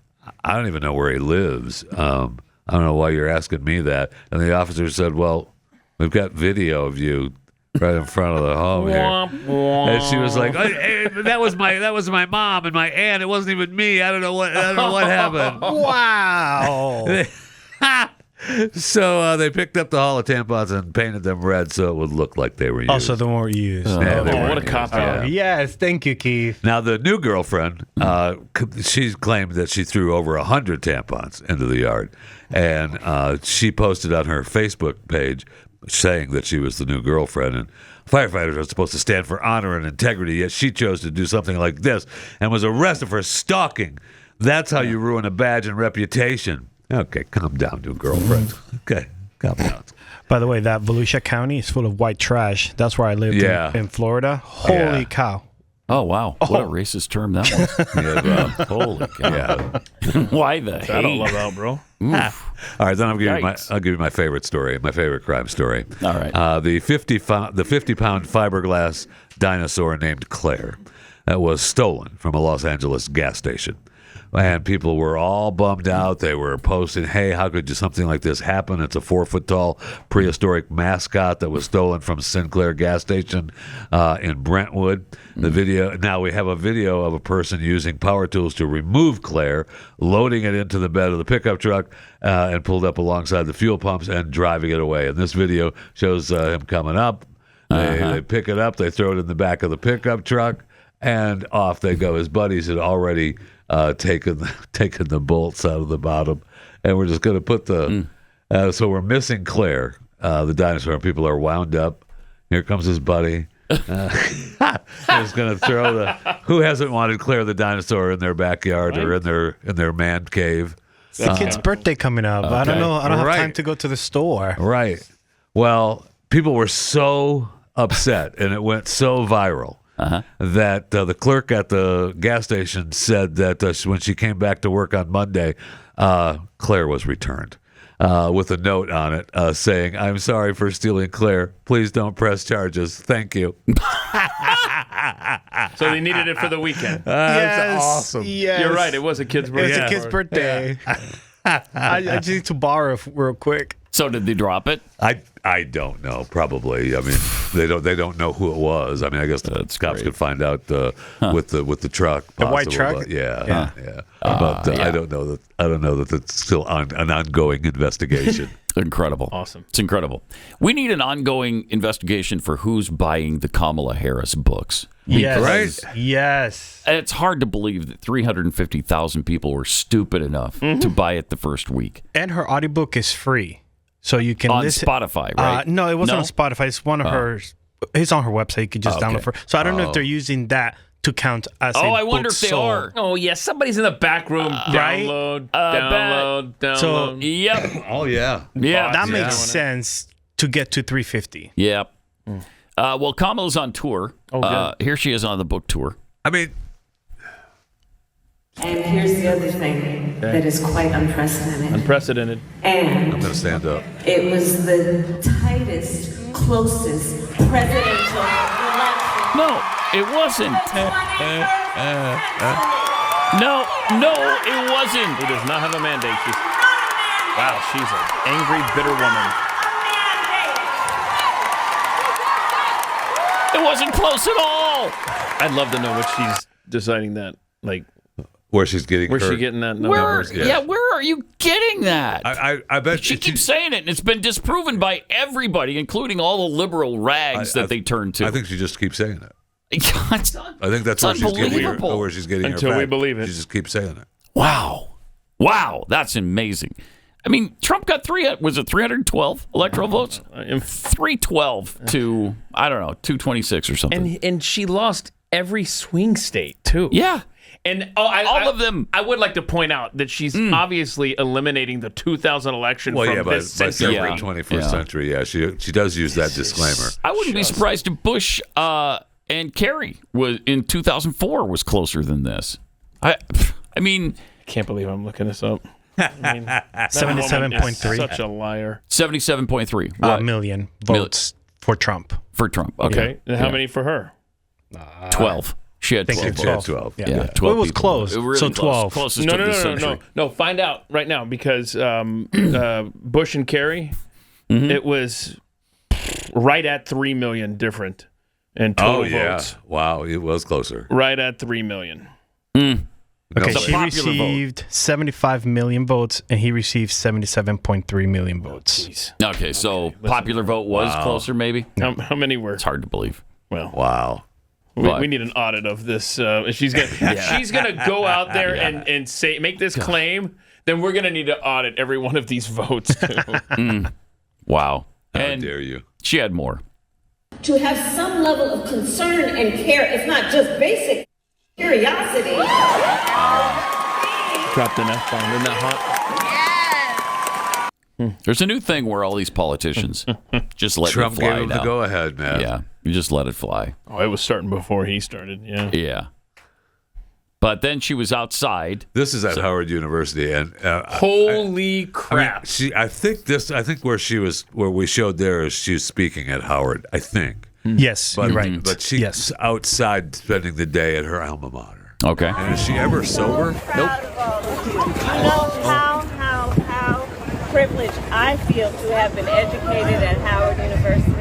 S3: I don't even know where he lives. I don't know why you're asking me that. And the officer said, well, we've got video of you right in front of the home here. And she was like, hey, that was my mom and my aunt. It wasn't even me. I don't know what happened.
S11: Wow.
S3: So they picked up the haul of tampons and painted them red so it would look like they were used.
S11: Also, they weren't used.
S4: What a cop out.
S11: Yes, thank you, Keith.
S3: Now, the new girlfriend, she claimed that she threw over 100 tampons into the yard. And she posted on her Facebook page saying that she was the new girlfriend. And firefighters are supposed to stand for honor and integrity, yet she chose to do something like this and was arrested for stalking. That's how you ruin a badge and reputation. Okay, calm down, new girlfriend. Okay, calm down.
S11: By the way, that Volusia County is full of white trash. That's where I lived in Florida. Holy cow.
S2: Oh, wow. What a racist term that was. Holy cow. Yeah. Why the hate?
S4: I don't love that, bro.
S3: All right, then I'll give you my favorite story, my favorite crime story.
S2: All right.
S3: The 50-pound fiberglass dinosaur named Claire that was stolen from a Los Angeles gas station. And people were all bummed out. They were posting, hey, how could something like this happen? It's a 4-foot-tall prehistoric mascot that was stolen from Sinclair gas station in Brentwood. The video. Now we have a video of a person using power tools to remove Claire, loading it into the bed of the pickup truck, and pulled up alongside the fuel pumps and driving it away. And this video shows him coming up. They pick it up. They throw it in the back of the pickup truck, and off they go. His buddies had already taken the bolts out of the bottom, and we're just going to put the so we're missing Claire, the dinosaur, and people are wound up. Here comes his buddy. He's going to throw who hasn't wanted Claire the dinosaur in their backyard or in their man cave.
S11: It's the kid's birthday coming up. Okay. I don't know. I don't have time to go to the store.
S3: Right. Well, people were so upset, and it went so viral. That the clerk at the gas station said that when she came back to work on Monday, Claire was returned with a note on it saying, I'm sorry for stealing Claire. Please don't press charges. Thank you.
S4: So they needed it for the weekend.
S3: That's awesome.
S11: Yes.
S4: You're right. It was a kid's birthday.
S11: It's a kid's birthday. I just need to borrow real quick.
S2: So did they drop it?
S3: I don't know. Probably. I mean, they don't know who it was. I mean, I guess the cops could find out with the truck.
S11: The white truck.
S3: But yeah. But I don't know that. It's still an ongoing investigation.
S2: Incredible.
S4: Awesome.
S2: It's incredible. We need an ongoing investigation for who's buying the Kamala Harris books.
S11: Yes. Yes.
S2: It's hard to believe that 350,000 people were stupid enough to buy it the first week.
S11: And her audiobook is free. So you can
S2: on
S11: listen.
S2: Spotify, right?
S11: No, it wasn't on Spotify. It's one of hers. It's on her website. You can just download for. So I don't know if they're using that to count as a
S2: I wonder
S11: book
S2: if they
S11: sold.
S2: are.
S4: Oh, yeah. Somebody's in the back room. Download.
S11: So,
S2: yep.
S3: Oh, yeah.
S2: Yeah.
S11: That makes sense to get to 350.
S2: Yep. Well, Kamala's on tour. Here she is on the book tour.
S3: I mean,
S20: and here's the other thing that is quite unprecedented. And
S3: I'm going to stand up.
S20: it was the tightest, closest presidential election.
S2: No, it wasn't. No, it wasn't.
S4: He does not have a mandate. Wow, she's an angry, bitter woman.
S2: It wasn't close at all.
S4: I'd love to know what she's deciding that. Like,
S3: where she's getting
S4: where's
S3: her,
S4: she getting that number?
S2: Where are you getting that?
S3: I bet
S2: she keeps saying it, and it's been disproven by everybody, including all the liberal rags that they turn to.
S3: I think she just keeps saying it.
S2: I
S3: think that's where she's getting
S4: Until
S3: her
S4: we
S3: fact.
S4: believe it.
S3: She just keeps saying it.
S2: Wow, that's amazing. I mean, Trump got 312 electoral votes? 312 to, I don't know, 226 or something.
S4: And she lost every swing state, too.
S2: Yeah.
S4: And
S2: all of them.
S4: I would like to point out that she's obviously eliminating the 2000 election from this century.
S2: Yeah,
S3: 21st century, she does use that disclaimer.
S2: I wouldn't be surprised if Bush and Kerry in 2004 was closer than this. I mean,
S4: I can't believe I'm looking this up. I mean,
S11: 77.3.
S4: Such a liar.
S2: 77.3
S11: million votes for Trump.
S4: Okay. And how many for her?
S2: 12. She had 12.
S3: She had 12.
S11: Yeah.
S2: 12
S11: Well, it was
S2: people.
S11: close.
S2: Really
S11: So
S2: close.
S11: 12.
S2: Closest of the century.
S4: No. Find out right now because Bush and Kerry, it was right at 3 million different in total votes.
S3: Wow, it was closer.
S4: Right at 3 million.
S11: Okay, she received 75 million votes, and he received 77.3 million votes.
S2: Okay, so popular vote was closer, maybe?
S4: How many were?
S2: It's hard to believe.
S4: Well,
S3: wow.
S4: We need an audit of this. She's gonna go out there and say make this claim. Then we're gonna need to audit every one of these votes too.
S2: Wow!
S3: How dare you?
S2: She had more.
S20: To have some level of concern and care, it's not just basic curiosity.
S4: Dropped an F-bomb. Isn't that hot?
S2: There's a new thing where all these politicians just let
S3: Trump
S2: it fly
S3: gave him
S2: now.
S3: the go-ahead, man.
S2: Yeah, you just let it fly.
S4: Oh, it was starting before he started. Yeah.
S2: Yeah. But then she was outside.
S3: This is at Howard University, and
S4: holy crap!
S3: I think where we showed there is she's speaking at Howard. I think.
S11: Yes,
S3: But,
S11: you're right.
S3: But she's outside spending the day at her alma mater.
S2: Okay.
S3: And is she ever sober? Nope.
S21: You know how privileged I feel to have been educated at Howard University.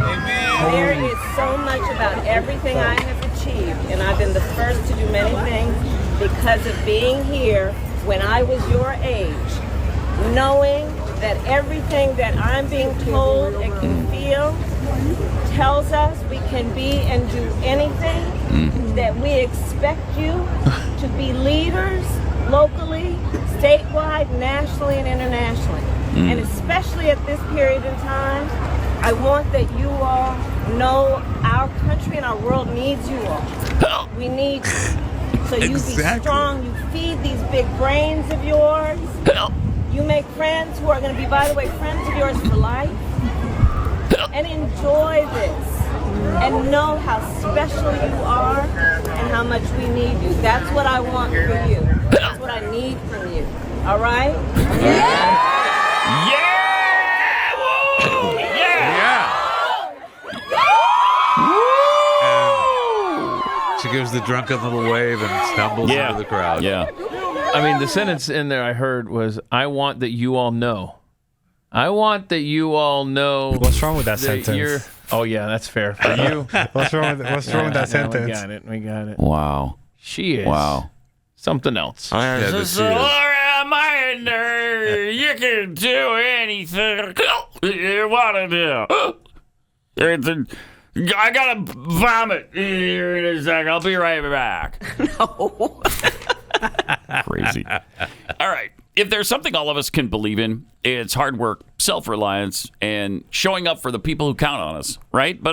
S21: There is so much about everything I have achieved, and I've been the first to do many things because of being here when I was your age, knowing that everything that I'm being told and can feel tells us we can be and do anything, that we expect you to be leaders locally, statewide, nationally, and internationally. And especially at this period in time, I want that you all know our country and our world needs you all. We need you. So you be strong, you feed these big brains of yours. You make friends who are going to be, by the way, friends of yours for life. And enjoy this. And know how special you are and how much we need you. That's what I want for you. That's what I need from you. All right? Yeah!
S2: Yeah! Woo!
S3: And she gives the drunken little wave and stumbles into the crowd.
S2: Yeah.
S4: I mean, the sentence in there I heard was, "I want that you all know." I want that you all know.
S11: What's wrong with that sentence?
S4: Oh yeah, that's fair for you.
S11: What's wrong with that sentence?
S4: We got it.
S2: Wow.
S4: She is.
S2: Wow.
S4: Something else.
S3: Yeah, but she is.
S2: My and you can do anything you want to do. I gotta vomit here in a second. I'll be right back.
S5: No.
S2: Crazy. All right. If there's something all of us can believe in, it's hard work, self-reliance, and showing up for the people who count on us, right? But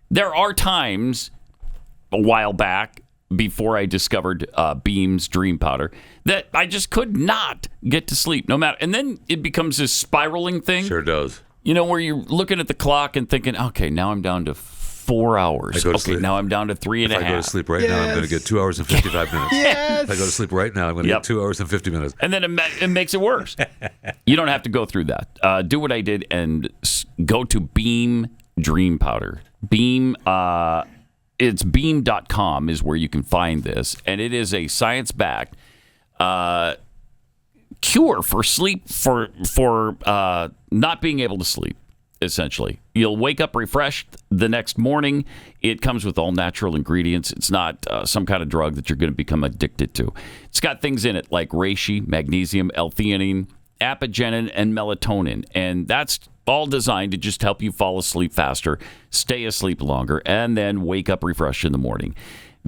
S2: there are times a while back before I discovered Beam's Dream Powder that I just could not get to sleep, no matter. And then it becomes this spiraling thing.
S3: Sure does.
S2: Where you're looking at the clock and thinking, okay, now I'm down to 4 hours. Okay, now I'm down to 3.5.
S3: If I go to sleep right now, I'm going to get 2 hours and 55 minutes.
S2: Yes.
S3: If I go to sleep right now, I'm going to get 2 hours and 50 minutes.
S2: And then it makes it worse. You don't have to go through that. Do what I did and go to Beam Dream Powder. Beam, it's beam.com is where you can find this. And it is a science-backed cure for sleep, for not being able to sleep, essentially. You'll wake up refreshed the next morning. It comes with all natural ingredients. It's not some kind of drug that you're going to become addicted to. It's got things in it like reishi, magnesium, L-theanine, apigenin, and melatonin. And that's all designed to just help you fall asleep faster, stay asleep longer, and then wake up refreshed in the morning.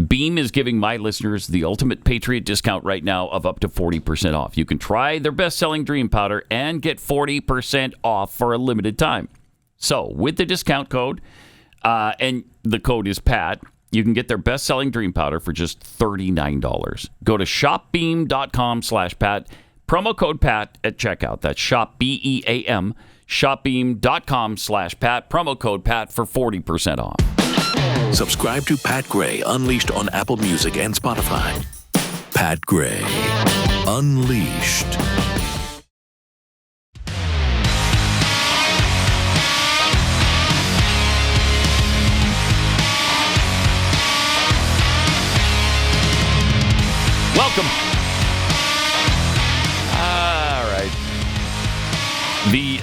S2: Beam is giving my listeners the ultimate Patriot discount right now of up to 40% off. You can try their best-selling Dream Powder and get 40% off for a limited time. So, with the discount code, and the code is PAT, you can get their best-selling Dream Powder for just $39. Go to shopbeam.com/PAT, promo code PAT at checkout. That's shop, BEAM, shopbeam.com/Pat, promo code PAT for 40% off.
S22: Subscribe to Pat Gray Unleashed on Apple Music and Spotify. Pat Gray Unleashed.
S2: Welcome. All right. The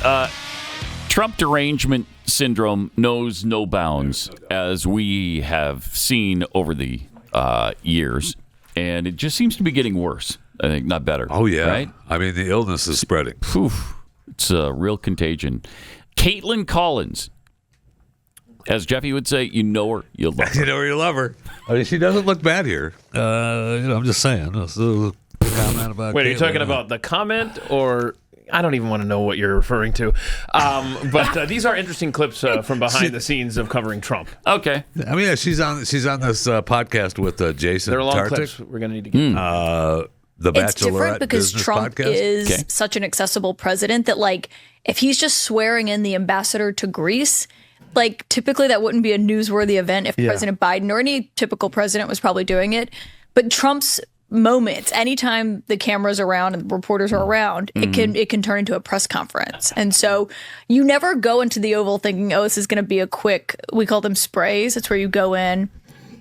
S2: Trump derangement syndrome knows no bounds, as we have seen over the years, and it just seems to be getting worse. I think, not better.
S3: Oh, yeah.
S2: Right?
S3: I mean, the illness is spreading.
S2: It's a real contagion. Kaitlan Collins, as Jeffy would say, you know her, you love her.
S3: You know her, you love her. I mean, she doesn't look bad here. I'm just saying. Comment about
S4: Wait, are you talking about the comment, or... I don't even want to know what you're referring to. But these are interesting clips from behind the scenes of covering Trump.
S2: Okay.
S3: I mean, yeah, she's on this podcast with Jason.
S4: They're long
S3: Tartik.
S4: clips. We're going to need to get
S3: the
S23: It's different because
S3: Business
S23: Trump
S3: podcast.
S23: is such an accessible president that, like, if he's just swearing in the ambassador to Greece, like, typically that wouldn't be a newsworthy event if President Biden or any typical president was probably doing it. But Trump's moments, anytime the camera's around and the reporters are around, it can turn into a press conference. And so you never go into the Oval thinking, oh, this is going to be a quick, we call them sprays. It's where you go in,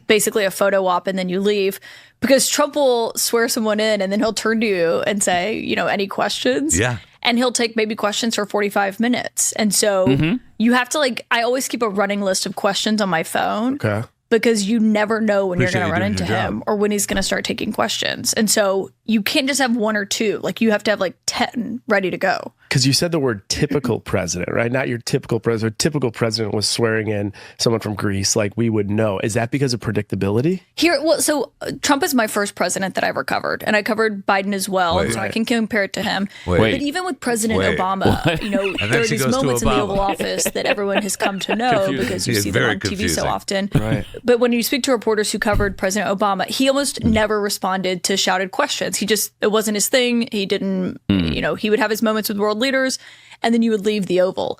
S23: basically a photo op, and then you leave. Because Trump will swear someone in, and then he'll turn to you and say, any questions?
S3: Yeah.
S23: And he'll take maybe questions for 45 minutes. And so you have to, I always keep a running list of questions on my phone.
S4: Okay.
S23: Because you never know when you're going to run into him or when he's going to start taking questions. And so you can't just have one or two. Like, you have to have 10 ready to go.
S24: Because you said the word typical president, right? Not your typical president. Typical president was swearing in someone from Greece, like we would know. Is that because of predictability?
S23: So Trump is my first president that I ever covered, and I covered Biden as well, so I can compare it to him. But even with President Obama, there are these moments in the Oval Office that everyone has come to know because you see them on TV so often.
S24: Right.
S23: But when you speak to reporters who covered President Obama, he almost never responded to shouted questions. It wasn't his thing. He didn't, he would have his moments with world leaders, and then you would leave the Oval.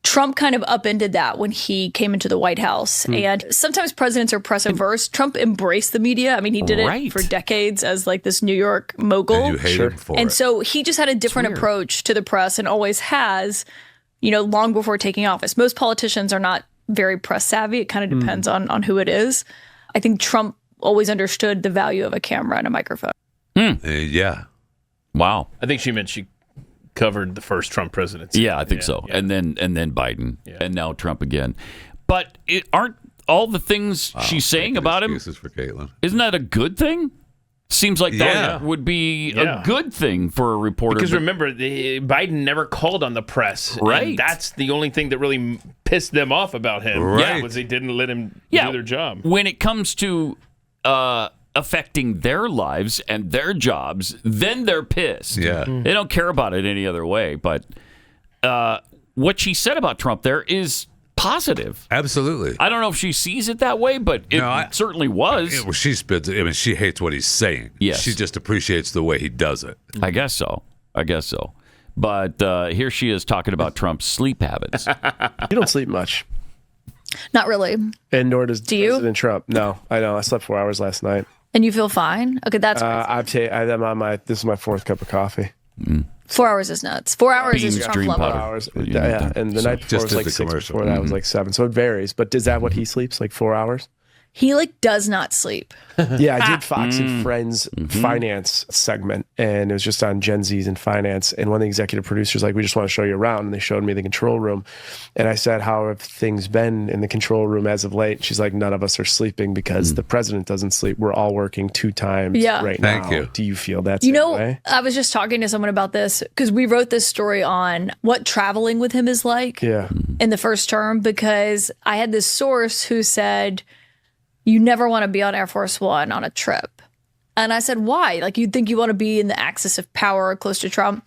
S23: Trump kind of upended that when he came into the White House. And sometimes presidents are press averse. Trump embraced the media. I mean, he did it for decades as this New York mogul.
S3: And you hate him for it.
S23: So he just had a different approach to the press and always has, long before taking office. Most politicians are not very press savvy. It kind of depends on who it is. I think Trump always understood the value of a camera and a microphone.
S3: Yeah.
S2: Wow.
S4: I think she meant she covered the first Trump presidency.
S2: Yeah, I think so. Yeah. And then Biden, and now Trump again. But aren't all the things she's saying about him?
S3: For Kaitlyn.
S2: Isn't that a good thing? Seems like that would be a good thing for a reporter.
S4: Because remember, Biden never called on the press.
S2: Right.
S4: And that's the only thing that really pissed them off about him.
S2: Right.
S4: Was they didn't let him do their job.
S2: When it comes to affecting their lives and their jobs, then they're pissed.
S3: Yeah.
S2: They don't care about it any other way. But what she said about Trump there is positive.
S3: Absolutely.
S2: I don't know if she sees it that way, but it certainly was.
S3: She spits. I mean, she hates what he's saying.
S2: Yes.
S3: She just appreciates the way he does it.
S2: I guess so. But here she is talking about Trump's sleep habits.
S24: You don't sleep much.
S23: Not really.
S24: And nor does
S23: Do you?
S24: President Trump. No, I know. I slept 4 hours last night.
S23: And you feel fine? Okay, that's
S24: I'm on this is my 4th cup of coffee.
S23: 4 hours is nuts. 4 hours is Trump level.
S24: 4 hours. Yeah, and the night before was like 6. Before that was like 7. So it varies. But is that what he sleeps? Like 4 hours?
S23: He does not sleep.
S24: Yeah, I did Fox and Friends finance segment, and it was just on Gen Zs and finance. And one of the executive producers we just want to show you around, and they showed me the control room. And I said, how have things been in the control room as of late? She's like, none of us are sleeping because the president doesn't sleep. We're all working 2 times right now.
S3: Thank you.
S24: Do you feel that way?
S23: I was just talking to someone about this because we wrote this story on what traveling with him is like in the first term, because I had this source who said, you never want to be on Air Force One on a trip. And I said, why? You'd think you want to be in the axis of power close to Trump.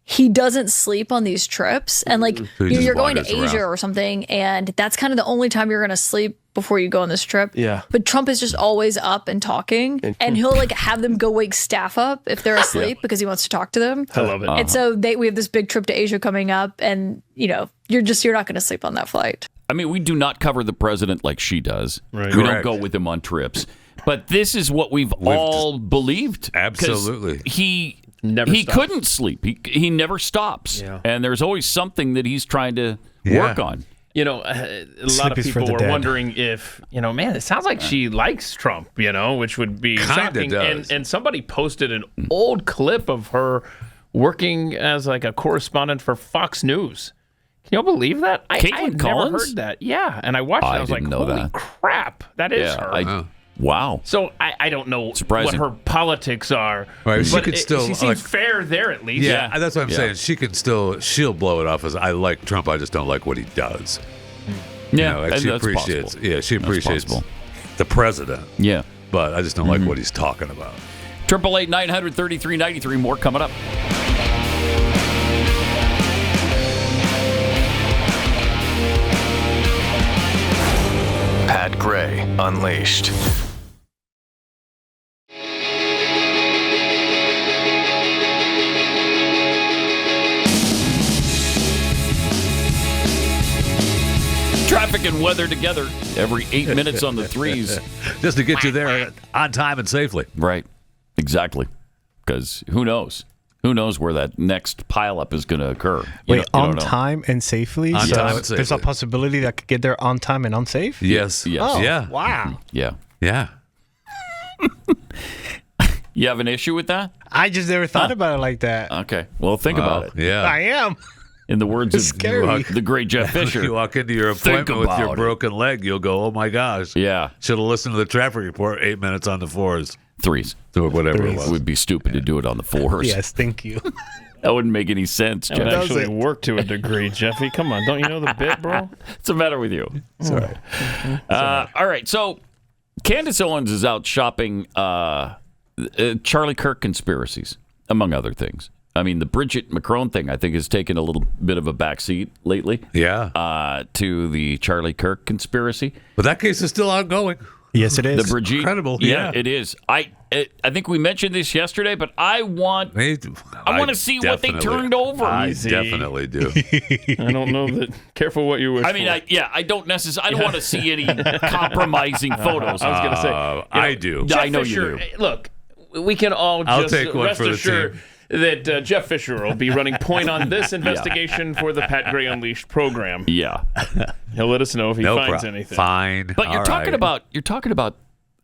S23: He doesn't sleep on these trips. And you're going to Asia or something, and that's kind of the only time you're going to sleep before you go on this trip.
S24: Yeah.
S23: But Trump is just always up and talking, and he'll have them go wake staff up if they're asleep because he wants to talk to them.
S4: I love it.
S23: And so we have this big trip to Asia coming up, and you're not going to sleep on that flight.
S2: I mean, we do not cover the president like she does.
S4: Right.
S2: We don't go with him on trips. But this is what we've all believed.
S3: Absolutely.
S2: He
S4: never stops.
S2: couldn't sleep. He never stops.
S4: Yeah.
S2: And there's always something that he's trying to work on.
S4: A lot of people are wondering if, man, it sounds like she likes Trump, which would be shocking.
S3: Does.
S4: And somebody posted an old clip of her working as a correspondent for Fox News. Can you believe that?
S2: Kaitlyn Collins?
S4: Never heard that. Yeah, and I watched it. I was like, holy crap, that is her.
S2: Wow.
S4: So I don't know
S2: Surprising.
S4: what her politics are.
S3: Right,
S4: but
S3: she
S4: seems fair there at least.
S3: Yeah, that's what I'm saying. She'll blow it off as, I like Trump, I just don't like what he does.
S2: Yeah,
S3: she
S2: that's
S3: appreciates.
S2: possible.
S3: Yeah, she appreciates the president.
S2: Yeah,
S3: but I just don't like what he's talking about.
S2: 888-933-93. More coming up.
S9: Pat Gray Unleashed.
S2: Traffic and weather together every 8 minutes on the threes.
S3: Just to get you there on time and safely.
S2: Right. Exactly. Because who knows? Who knows where that next pileup is going to occur?
S11: Wait, on time and safely?
S3: On time and safely.
S11: There's a possibility that I could get there on time and unsafe?
S3: Yes.
S11: Oh,
S3: yeah.
S11: Wow.
S2: Yeah.
S3: Yeah.
S2: You have an issue with that?
S11: I just never thought about it like that.
S2: Okay. Well, think about it.
S3: Yeah.
S11: I am.
S2: In the words of the great Jeff Fisher.
S3: You walk into your appointment with your broken leg, you'll go, oh my gosh.
S2: Yeah.
S3: Should have listened to the traffic report 8 minutes on the 4s.
S2: Threes.
S3: Or whatever it
S2: It
S3: was.
S2: would be stupid to do it on the 4s.
S11: Yes, thank you.
S2: That wouldn't make any sense,
S4: That would
S2: Jeff.
S4: actually work to a degree, Jeffy. Come on, don't you know the bit, bro?
S2: What's the matter with you?
S3: Sorry.
S2: All right, so Candace Owens is out shopping Charlie Kirk conspiracies, among other things. I mean, the Bridget Macron thing, I think, has taken a little bit of a backseat lately.
S3: Yeah.
S2: To the Charlie Kirk conspiracy.
S3: But that case is still ongoing.
S11: Yes, it is.
S2: The Brigitte,
S3: incredible.
S2: Yeah, it is. I think we mentioned this yesterday, but I want to see what they turned over.
S3: I definitely do.
S4: I don't know that. Careful what you wish.
S2: I mean,
S4: for.
S2: I don't necessarily. I don't want to see any compromising photos.
S4: I was going to say,
S3: I do.
S2: I know
S4: Fisher,
S2: you do.
S4: Look, we can all
S3: I'll
S4: just
S3: take one
S4: rest
S3: for the
S4: assured
S3: team.
S4: that Jeff Fisher will be running point on this investigation for the Pat Gray Unleashed program.
S2: Yeah,
S4: he'll let us know if he finds anything.
S3: Fine.
S2: But you're talking about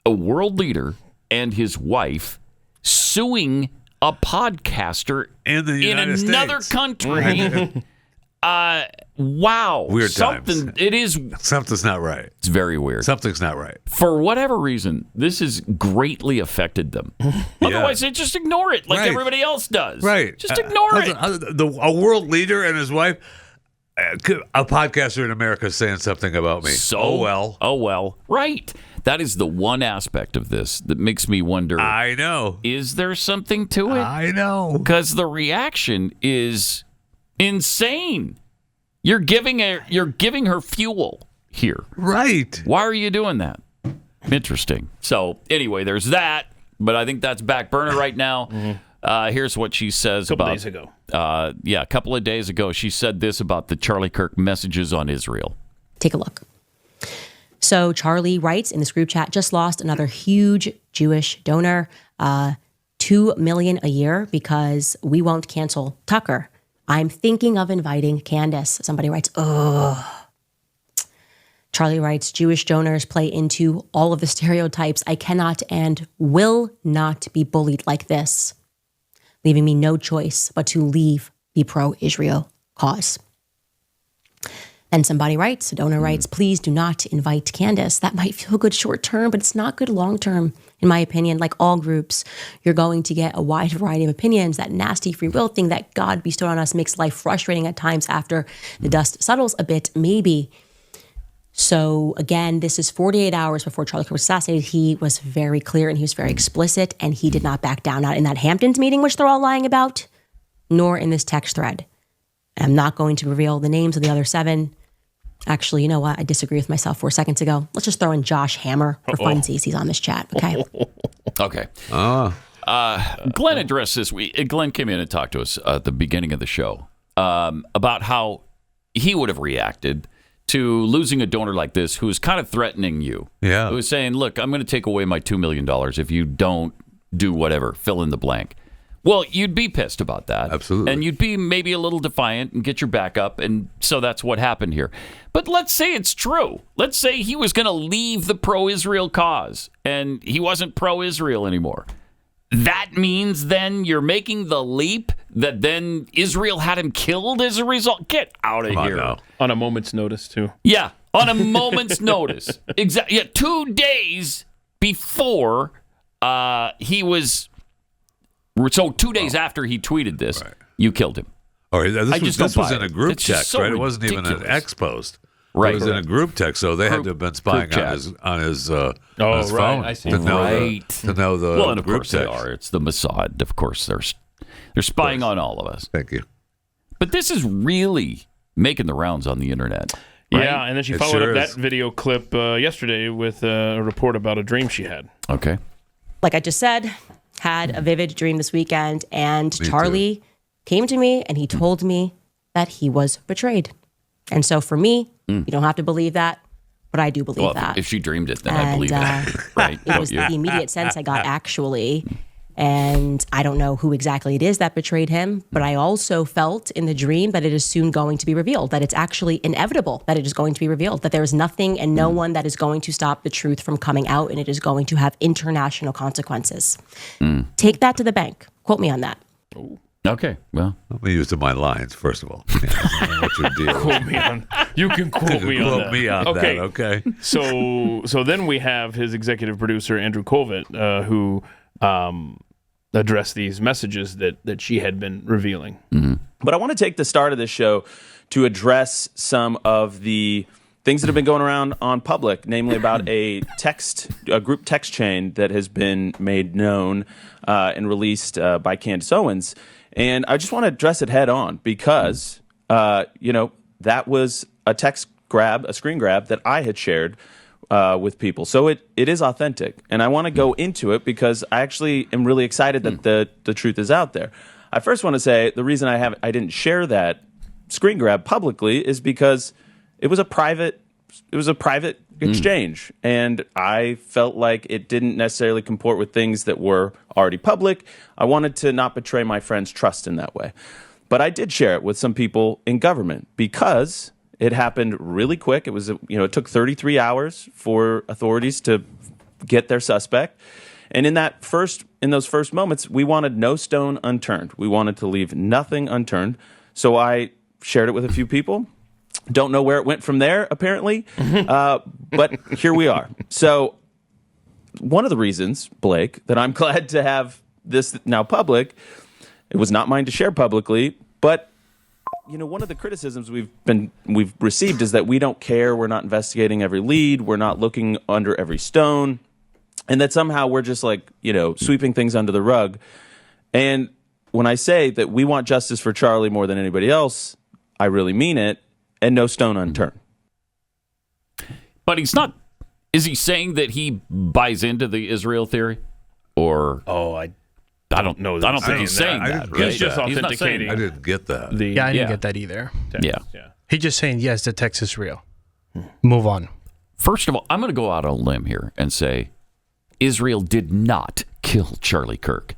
S2: a world leader and his wife suing a podcaster
S3: in the United
S2: another
S3: States.
S2: country wow.
S3: Weird
S2: something,
S3: times.
S2: It is.
S3: Something's not right.
S2: It's very weird.
S3: Something's not right.
S2: For whatever reason, this has greatly affected them. Otherwise, they just ignore it like everybody else does.
S3: Right.
S2: Just ignore it.
S3: A world leader and his wife, a podcaster in America saying something about me.
S2: Oh, well. Right. That is the one aspect of this that makes me wonder.
S3: I know.
S2: Is there something to it?
S3: I know.
S2: Because the reaction is insane. You're giving her fuel here.
S3: Right.
S2: Why are you doing that? Interesting. So anyway, there's that. But I think that's back burner right now. Here's what she says about
S4: days ago.
S2: A couple of days ago, she said this about the Charlie Kirk messages on Israel.
S5: Take a look. So Charlie writes in this group chat, just lost another huge Jewish donor, $2 million a year because we won't cancel Tucker. I'm thinking of inviting Candace. Somebody writes, ugh. Charlie writes, Jewish donors play into all of the stereotypes. I cannot and will not be bullied like this, leaving me no choice but to leave the pro-Israel cause. Then somebody writes, a donor writes, please do not invite Candace. That might feel good short term, but it's not good long term, in my opinion. Like all groups, you're going to get a wide variety of opinions. That nasty free will thing that God bestowed on us makes life frustrating at times after the dust settles a bit, maybe. So again, this is 48 hours before Charlie Kirk was assassinated. He was very clear and he was very explicit, and he did not back down, not in that Hamptons meeting, which they're all lying about, nor in this text thread. I'm not going to reveal the names of the other 7. Actually, you know what? I disagree with myself 4 seconds ago. Let's just throw in Josh Hammer for funsies. He's on this chat, okay?
S2: Okay. Glenn addressed this. Glenn came in and talked to us at the beginning of the show about how he would have reacted to losing a donor like this who is kind of threatening you.
S3: Yeah.
S2: Who is saying, look, I'm going to take away my $2 million if you don't do whatever, fill in the blank. Well, you'd be pissed about that.
S3: Absolutely.
S2: And you'd be maybe a little defiant and get your back up. And so that's what happened here. But let's say it's true. Let's say he was going to leave the pro-Israel cause and he wasn't pro-Israel anymore. That means then you're making the leap that then Israel had him killed as a result. Get out of here.
S3: Now.
S4: On a moment's notice, too.
S2: Yeah, on a moment's notice. Exactly. Yeah, 2 days before he was... So 2 days after he tweeted this, you killed him.
S3: Oh, this was in a group text,
S2: so
S3: right? It wasn't even an ex post. Right. It was in a group text, so they had to have been spying on his phone.
S4: I see.
S3: To know the
S2: well, and of
S3: group
S2: course
S3: text.
S2: they are. It's the Mossad. Of course, they're spying on all of us.
S3: Thank you.
S2: But this is really making the rounds on the internet. Right?
S4: Yeah, and then she followed up that video clip yesterday with a report about a dream she had.
S2: Okay.
S5: Like I just said, had a vivid dream this weekend, and Charlie came to me and he told me that he was betrayed. And so for me, you don't have to believe that, but I do believe that.
S2: If she dreamed it, then I believe that. Right?
S5: It was the immediate sense I got, actually. And I don't know who exactly it is that betrayed him, but I also felt in the dream that it is soon going to be revealed, that it's actually inevitable that it is going to be revealed, that there is nothing and no one that is going to stop the truth from coming out, and it is going to have international consequences. Take that to the bank. Quote me on that.
S2: Okay, well.
S3: Let me use my lines, first of all. What's your deal?
S4: Quote me on. You can quote me on that.
S3: Me on that, okay.
S4: So then we have his executive producer, Andrew Kolvet, who addressed these messages that she had been revealing.
S7: But I want to take the start of this show to address some of the things that have been going around on public, namely about a group text chain that has been made known and released by Candace Owens. And I just want to address it head on because, that was a screen grab that I had shared with people. So it is authentic. And I want to go into it because I actually am really excited that the truth is out there. I first want to say the reason I didn't share that screen grab publicly is because it was a private exchange, and I felt like it didn't necessarily comport with things that were already public. I wanted to not betray my friends' trust in that way. But I did share it with some people in government because it happened really quick. It was, it took 33 hours for authorities to get their suspect. And in those first moments, we wanted no stone unturned. We wanted to leave nothing unturned. So I shared it with a few people. Don't know where it went from there, apparently. But here we are. So one of the reasons, Blake, that I'm glad to have this now public, it was not mine to share publicly, but one of the criticisms we've received is that we don't care, we're not investigating every lead, we're not looking under every stone, and that somehow we're just sweeping things under the rug. And when I say that we want justice for Charlie more than anybody else, I really mean it, and no stone unturned.
S2: But he's not. Is he saying that he buys into the Israel theory, or
S4: I don't know.
S2: I don't think he's saying that. Right?
S4: He's just authenticating.
S3: I didn't get that.
S11: I didn't get that either.
S2: Yeah.
S11: He's just saying, yes, the text is real. Move on.
S2: First of all, I'm going to go out on a limb here and say Israel did not kill Charlie Kirk.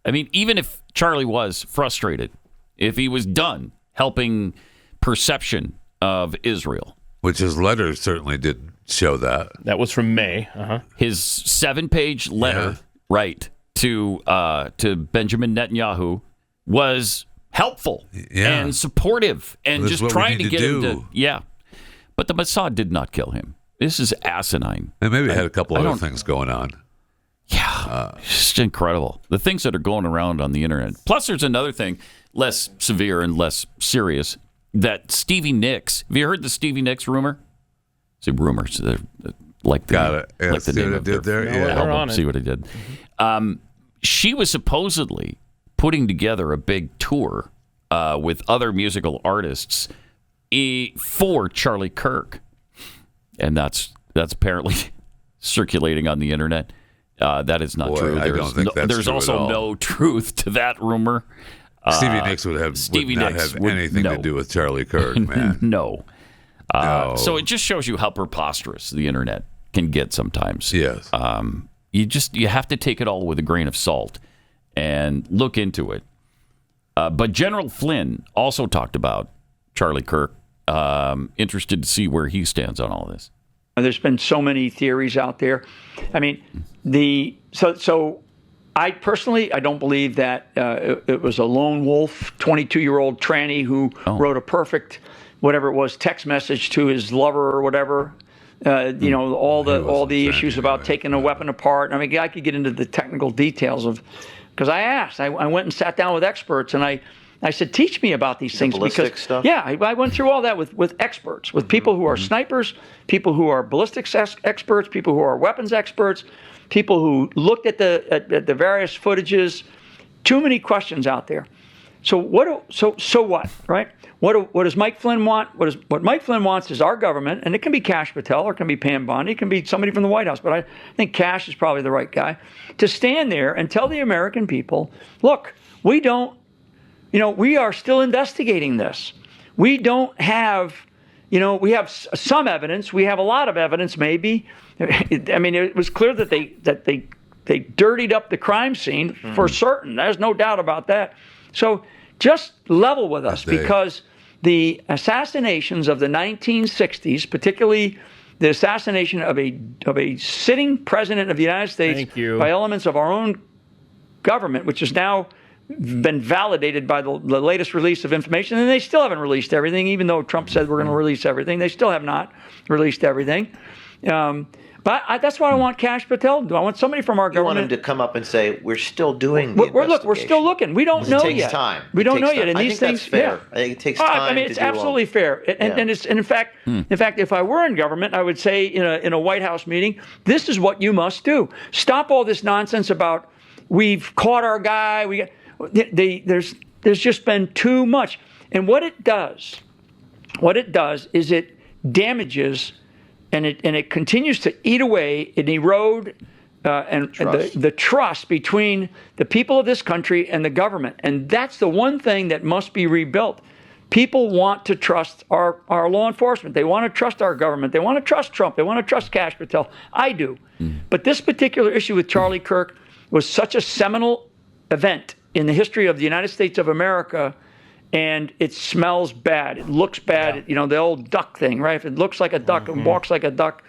S2: I mean, even if Charlie was frustrated, if he was done helping perception of Israel,
S3: which his letters certainly didn't show that.
S4: That was from May.
S2: His 7-page letter, right, to Benjamin Netanyahu was helpful and supportive and just trying to get him to. Yeah. But the Mossad did not kill him. This is asinine.
S3: And maybe it had a couple other things going on.
S2: Yeah. It's just incredible. The things that are going around on the internet. Plus, there's another thing, less severe and less serious, that Stevie Nicks. Have you heard the Stevie Nicks rumor? See, rumors. They're like the name of their album. See what I did. She was supposedly putting together a big tour with other musical artists for Charlie Kirk, and that's apparently circulating on the internet. That is not true.
S3: I don't think that's
S2: there's
S3: true
S2: also
S3: at all.
S2: No truth to that rumor.
S3: Stevie Nicks would not have anything to do with Charlie Kirk, man.
S2: No. So it just shows you how preposterous the internet can get sometimes.
S3: Yes.
S2: You have to take it all with a grain of salt and look into it. But General Flynn also talked about Charlie Kirk. Interested to see where he stands on all this.
S6: There's been so many theories out there. I mean, so I personally, I don't believe that it was a lone wolf, 22-year-old tranny who wrote a perfect, whatever it was, text message to his lover or whatever. All the issues about taking a weapon apart. I mean, I could get into the technical details because I asked. I went and sat down with experts, and I said, teach me about these things.
S8: Ballistic stuff?
S6: Yeah, I went through all that with experts, with people who are snipers, people who are ballistics experts, people who are weapons experts, people who looked at the various footages. Too many questions out there. So what, right? What does Mike Flynn want? What Mike Flynn wants is our government, and it can be Kash Patel or it can be Pam Bondi, it can be somebody from the White House, but I think Kash is probably the right guy, to stand there and tell the American people, look, we are still investigating this. We don't have, we have some evidence. We have a lot of evidence, maybe. I mean, it was clear that they dirtied up the crime scene for certain. There's no doubt about that. So just level with us, because the assassinations of the 1960s, particularly the assassination of a sitting president of the United States by elements of our own government, which has now been validated by the latest release of information, and they still haven't released everything, even though Trump said we're going to release everything. They still have not released everything. But that's what I want Kash Patel to do. I want somebody from our government.
S8: You want him to come up and say, we're still doing
S6: we're still looking. We don't know yet.
S8: It takes time.
S6: We don't know yet. And
S8: I
S6: these
S8: think
S6: things,
S8: that's fair. I think it takes time.
S6: I mean, it's absolutely fair. And it's, in fact, if I were in government, I would say in a White House meeting, this is what you must do. Stop all this nonsense about we've caught our guy. There's just been too much. And what it does is it damages and it continues to eat away and erode the trust between the people of this country and the government. And that's the one thing that must be rebuilt. People want to trust our law enforcement. They want to trust our government. They want to trust Trump. They want to trust Kash Patel. I do. But this particular issue with Charlie Kirk was such a seminal event in the history of the United States of America, and it smells bad. It looks bad. The old duck thing, right? If it looks like a duck and walks like a duck,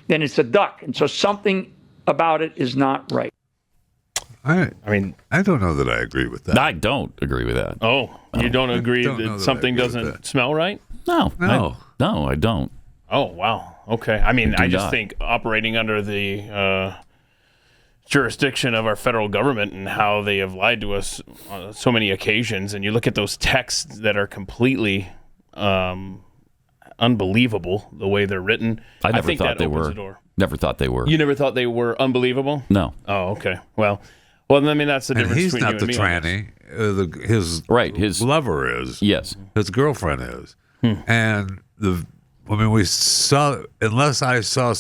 S6: then it's a duck. And so something about it is not right.
S3: I mean, I don't know that I agree with that.
S2: I don't agree with that.
S4: Oh, you don't agree that something doesn't smell right?
S2: No. I don't.
S4: Oh, wow. Okay. I mean, I just
S2: not.
S4: think operating under the jurisdiction of our federal government and how they have lied to us on so many occasions, and you look at those texts that are completely unbelievable the way they're written.
S2: I never
S4: think
S2: thought
S4: that
S2: they
S4: opens
S2: were.
S4: the door.
S2: Never thought they were.
S4: You never thought they were unbelievable?
S2: No.
S4: Oh, okay. Well, I mean, that's the
S3: And
S4: difference
S3: he's
S4: between
S3: not
S4: you
S3: the
S4: and me.
S3: tranny. His lover is.
S2: Yes.
S3: His girlfriend is. And we saw, unless I saw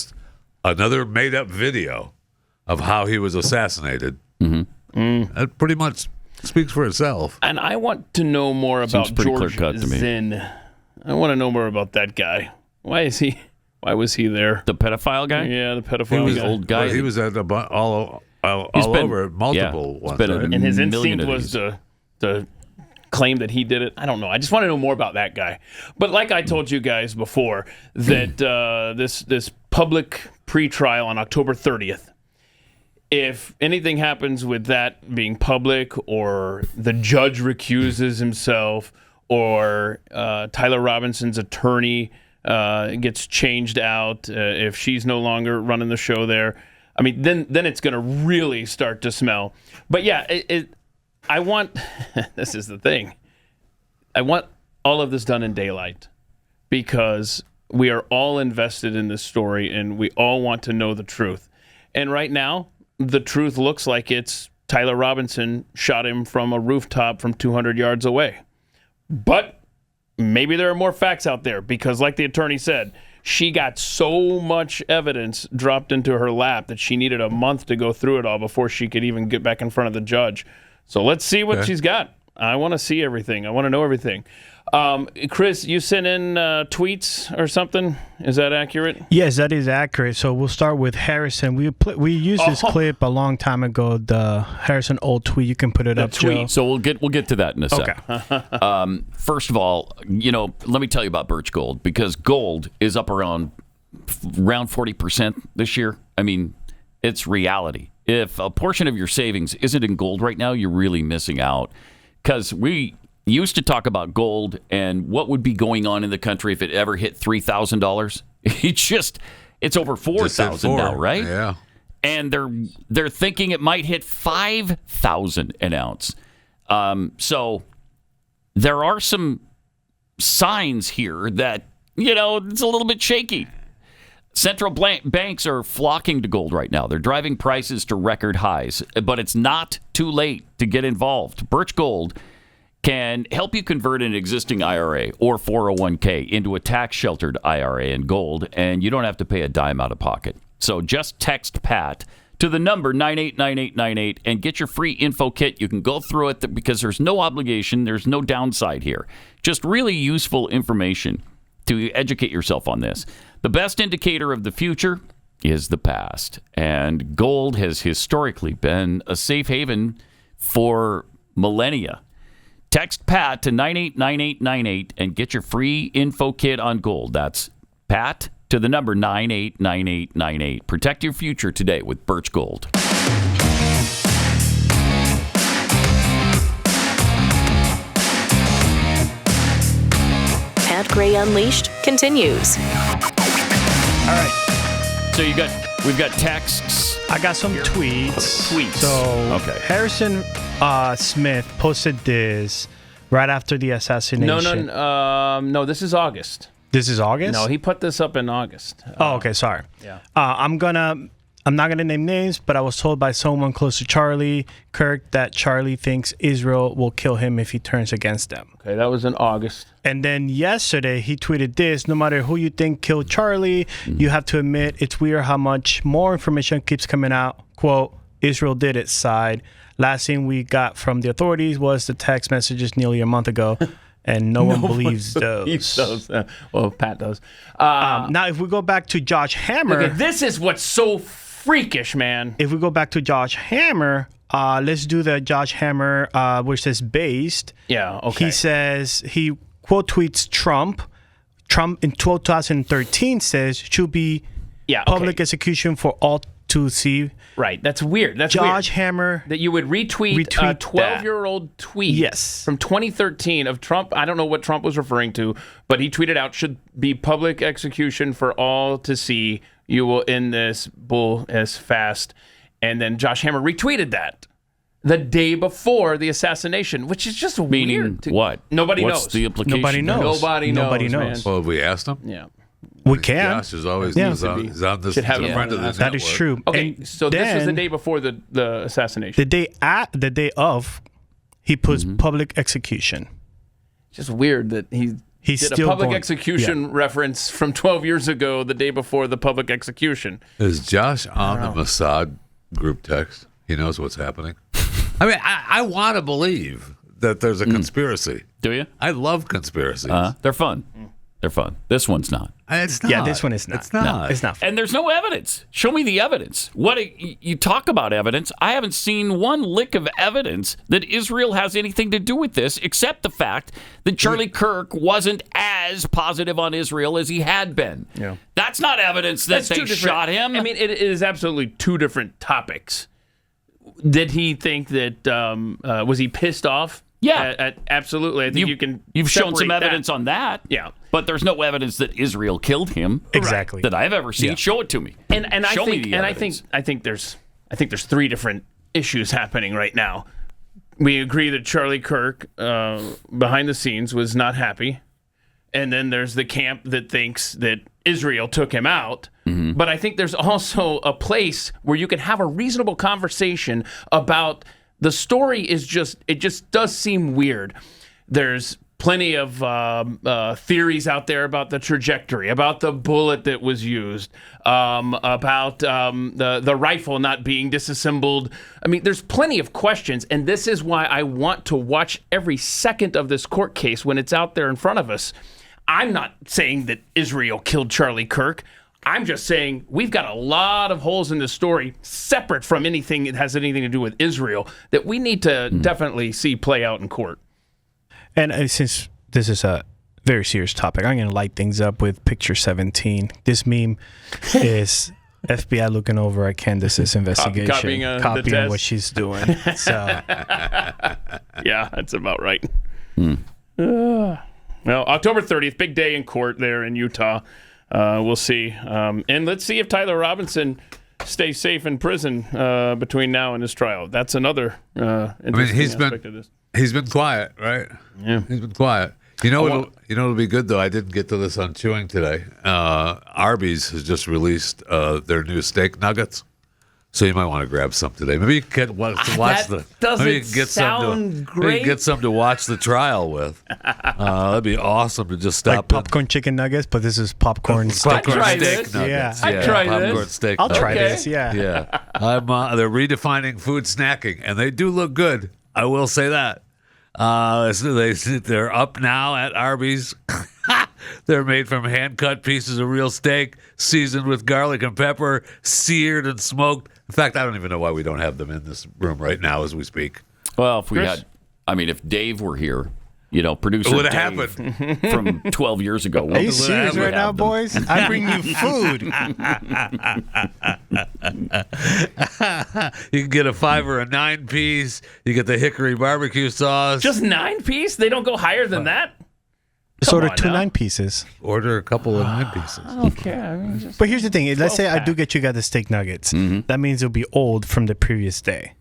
S3: another made up video of how he was assassinated, that pretty much speaks for itself.
S4: And I want to know more about
S2: pretty
S4: George
S2: clear-cut to me.
S4: Zinn. I want to know more about that guy. Why was he there?
S2: The pedophile guy?
S4: Yeah, the
S2: He
S4: pedophile
S2: was
S4: guy.
S2: old guy.
S3: He was at all
S2: He's been-
S3: over multiple
S2: yeah,
S3: ones.
S2: been at
S3: right?
S2: a
S4: And his
S2: million
S4: instinct
S2: of
S4: was
S2: these.
S4: to claim that he did it. I don't know. I just want to know more about that guy. But like I told you guys before, that this public pretrial on October 30th, if anything happens with that being public, or the judge recuses himself, or Tyler Robinson's attorney gets changed out, if she's no longer running the show there, I mean, then it's going to really start to smell. But yeah, I want, this is the thing, I want all of this done in daylight, because we are all invested in this story and we all want to know the truth. And right now, the truth looks like it's Tyler Robinson shot him from a rooftop from 200 yards away. But maybe there are more facts out there, because like the attorney said, she got so much evidence dropped into her lap that she needed a month to go through it all before she could even get back in front of the judge. So let's see what she's got. I want to see everything. I want to know everything. Chris, you sent in tweets or something. Is that accurate?
S11: Yes, that is accurate. So we'll start with Harrison. We used this clip a long time ago. The Harrison old tweet. You can put it up, Joe.
S2: So we'll get to that in a sec.
S11: Okay.
S2: First of all, let me tell you about Birch Gold, because gold is up around 40% this year. I mean, it's reality. If a portion of your savings isn't in gold right now, you're really missing out. Because we used to talk about gold and what would be going on in the country if it ever hit $3,000. It's over $4,000 now, right?
S3: Yeah.
S2: And they're thinking it might hit $5,000 an ounce. So there are some signs here that it's a little bit shaky. Central banks are flocking to gold right now. They're driving prices to record highs, but it's not too late to get involved. Birch Gold can help you convert an existing IRA or 401k into a tax-sheltered IRA in gold, and you don't have to pay a dime out of pocket. So just text PAT to the number 989898 and get your free info kit. You can go through it because there's no obligation. There's no downside here. Just really useful information to educate yourself on this. The best indicator of the future is the past, and gold has historically been a safe haven for millennia. Text PAT to 989898 and get your free info kit on gold. That's PAT to the number 989898. Protect your future today with Birch Gold.
S1: Pat Gray Unleashed continues.
S11: All right.
S2: So we've got texts.
S11: I got some tweets.
S2: Tweets.
S11: So Harrison Smith posted this right after the assassination.
S4: No. This is August.
S11: This is August?
S4: No, he put this up in August.
S11: Okay, sorry.
S4: Yeah.
S11: I'm not gonna name names, but I was told by someone close to Charlie Kirk that Charlie thinks Israel will kill him if he turns against them.
S4: Okay, that was in August.
S11: And then yesterday he tweeted this: no matter who you think killed Charlie, you have to admit it's weird how much more information keeps coming out. Quote, Israel did it, side. Last thing we got from the authorities was the text messages nearly a month ago. And no one believes those.
S4: Well, Pat does.
S11: Now, if we go back to Josh Hammer.
S4: Okay, this is what's so freakish, man.
S11: If we go back to Josh Hammer, let's do the Josh Hammer, which says based.
S4: Yeah, okay.
S11: He says, he quote tweets Trump. Trump in 2013 says should be public execution for all to see.
S4: Right. That's weird. That's
S11: Josh
S4: weird.
S11: Hammer
S4: That you would retweet a 12-year-old tweet
S11: Yes.
S4: from 2013 of Trump. I don't know what Trump was referring to, but he tweeted out, should be public execution for all to see. You will end this bull as fast. And then Josh Hammer retweeted that the day before the assassination, which is just weird.
S2: What?
S4: Nobody
S2: What's
S4: knows.
S2: the implication?
S11: Nobody knows.
S4: Nobody knows.
S3: Well, we asked him.
S4: Yeah.
S11: We can.
S3: Josh is always
S11: Yeah.
S3: he's on this.
S4: Should have
S3: he's a
S4: him
S3: friend
S4: on
S3: of this
S11: That is
S3: network.
S11: true.
S4: Okay,
S11: And
S4: so this was the
S11: then
S4: day before the assassination.
S11: the day of, he puts public execution.
S4: Just weird that he's did a
S11: still
S4: public
S11: going-
S4: execution reference from 12 years ago, the day before the public execution.
S3: Is Josh on the Mossad group text? He knows what's happening. I mean, I want to believe that there's a conspiracy.
S2: Do you?
S3: I love conspiracies.
S2: They're fun. They're fun. This one's not.
S3: It's not.
S11: Yeah, this one is not.
S3: It's not.
S11: It's not.
S2: And there's no evidence. Show me the evidence. You talk about evidence. I haven't seen one lick of evidence that Israel has anything to do with this, except the fact that Charlie Kirk wasn't as positive on Israel as he had been.
S4: Yeah.
S2: That's not evidence that they shot him.
S4: I mean, it is absolutely two different topics. Did he think that, was he pissed off?
S2: Yeah.
S4: Absolutely. I think you can.
S2: You've shown some
S4: separate that.
S2: evidence on that.
S4: Yeah.
S2: But there's no evidence that Israel killed him.
S11: Exactly.
S2: That I've ever seen.
S11: Yeah.
S2: Show it to me.
S4: And
S2: Show me the
S4: I
S2: evidence.
S4: think there's three different issues happening right now. We agree that Charlie Kirk, behind the scenes, was not happy, and then there's the camp that thinks that Israel took him out. But I think there's also a place where you can have a reasonable conversation about the story. It just does seem weird. There's plenty of theories out there about the trajectory, about the bullet that was used, about the rifle not being disassembled. I mean, there's plenty of questions, and this is why I want to watch every second of this court case when it's out there in front of us. I'm not saying that Israel killed Charlie Kirk. I'm just saying we've got a lot of holes in this story, separate from anything that has anything to do with Israel, that we need to definitely see play out in court.
S11: And since this is a very serious topic, I'm going to light things up with picture 17. This meme is FBI looking over at Candace's investigation,
S4: Copying the
S11: copying
S4: test.
S11: what she's doing. So,
S4: Yeah, that's about right. Well, October 30th, big day in court there in Utah. We'll see. And let's see if Tyler Robinson stays safe in prison between now and his trial. That's another interesting aspect of this.
S3: He's been quiet, right?
S4: Yeah.
S3: He's been quiet. It'll be good though. I didn't get to this on chewing today. Arby's has just released their new steak nuggets, so you might want to grab some today. Maybe you can watch the.
S4: Doesn't
S3: maybe you can get
S4: sound great.
S3: Maybe you can get some to watch the trial with. That'd be awesome to just stop.
S11: like popcorn chicken nuggets, but this is popcorn steak.
S3: Popcorn
S4: try
S3: steak
S4: this.
S3: nuggets.
S11: Yeah.
S4: I'd try
S3: popcorn
S4: this.
S3: steak.
S11: I'll try
S4: Okay.
S11: this. Yeah.
S3: Yeah, they're redefining food snacking, and they do look good. I will say that. They're up now at Arby's. They're made from hand-cut pieces of real steak, seasoned with garlic and pepper, seared and smoked. In fact, I don't even know why we don't have them in this room right now as we speak.
S2: Well, if we
S4: Chris?
S2: if Dave were here, producer
S3: It would
S2: Dave
S3: have happened.
S2: from 12 years ago.
S11: Are you serious right now, boys? I bring you food.
S3: You can get a 5 or a 9-piece. You get the hickory barbecue sauce.
S4: Just 9-piece? They don't go higher than that?
S11: Just
S4: Come
S11: order
S4: on
S11: 2
S4: now.
S11: 9-pieces.
S3: Order a couple of 9 pieces.
S4: I don't care. I mean, just
S11: But here's the thing. Let's say I do
S4: 12-pack.
S11: get you guys the steak nuggets. That means it'll be old from the previous day.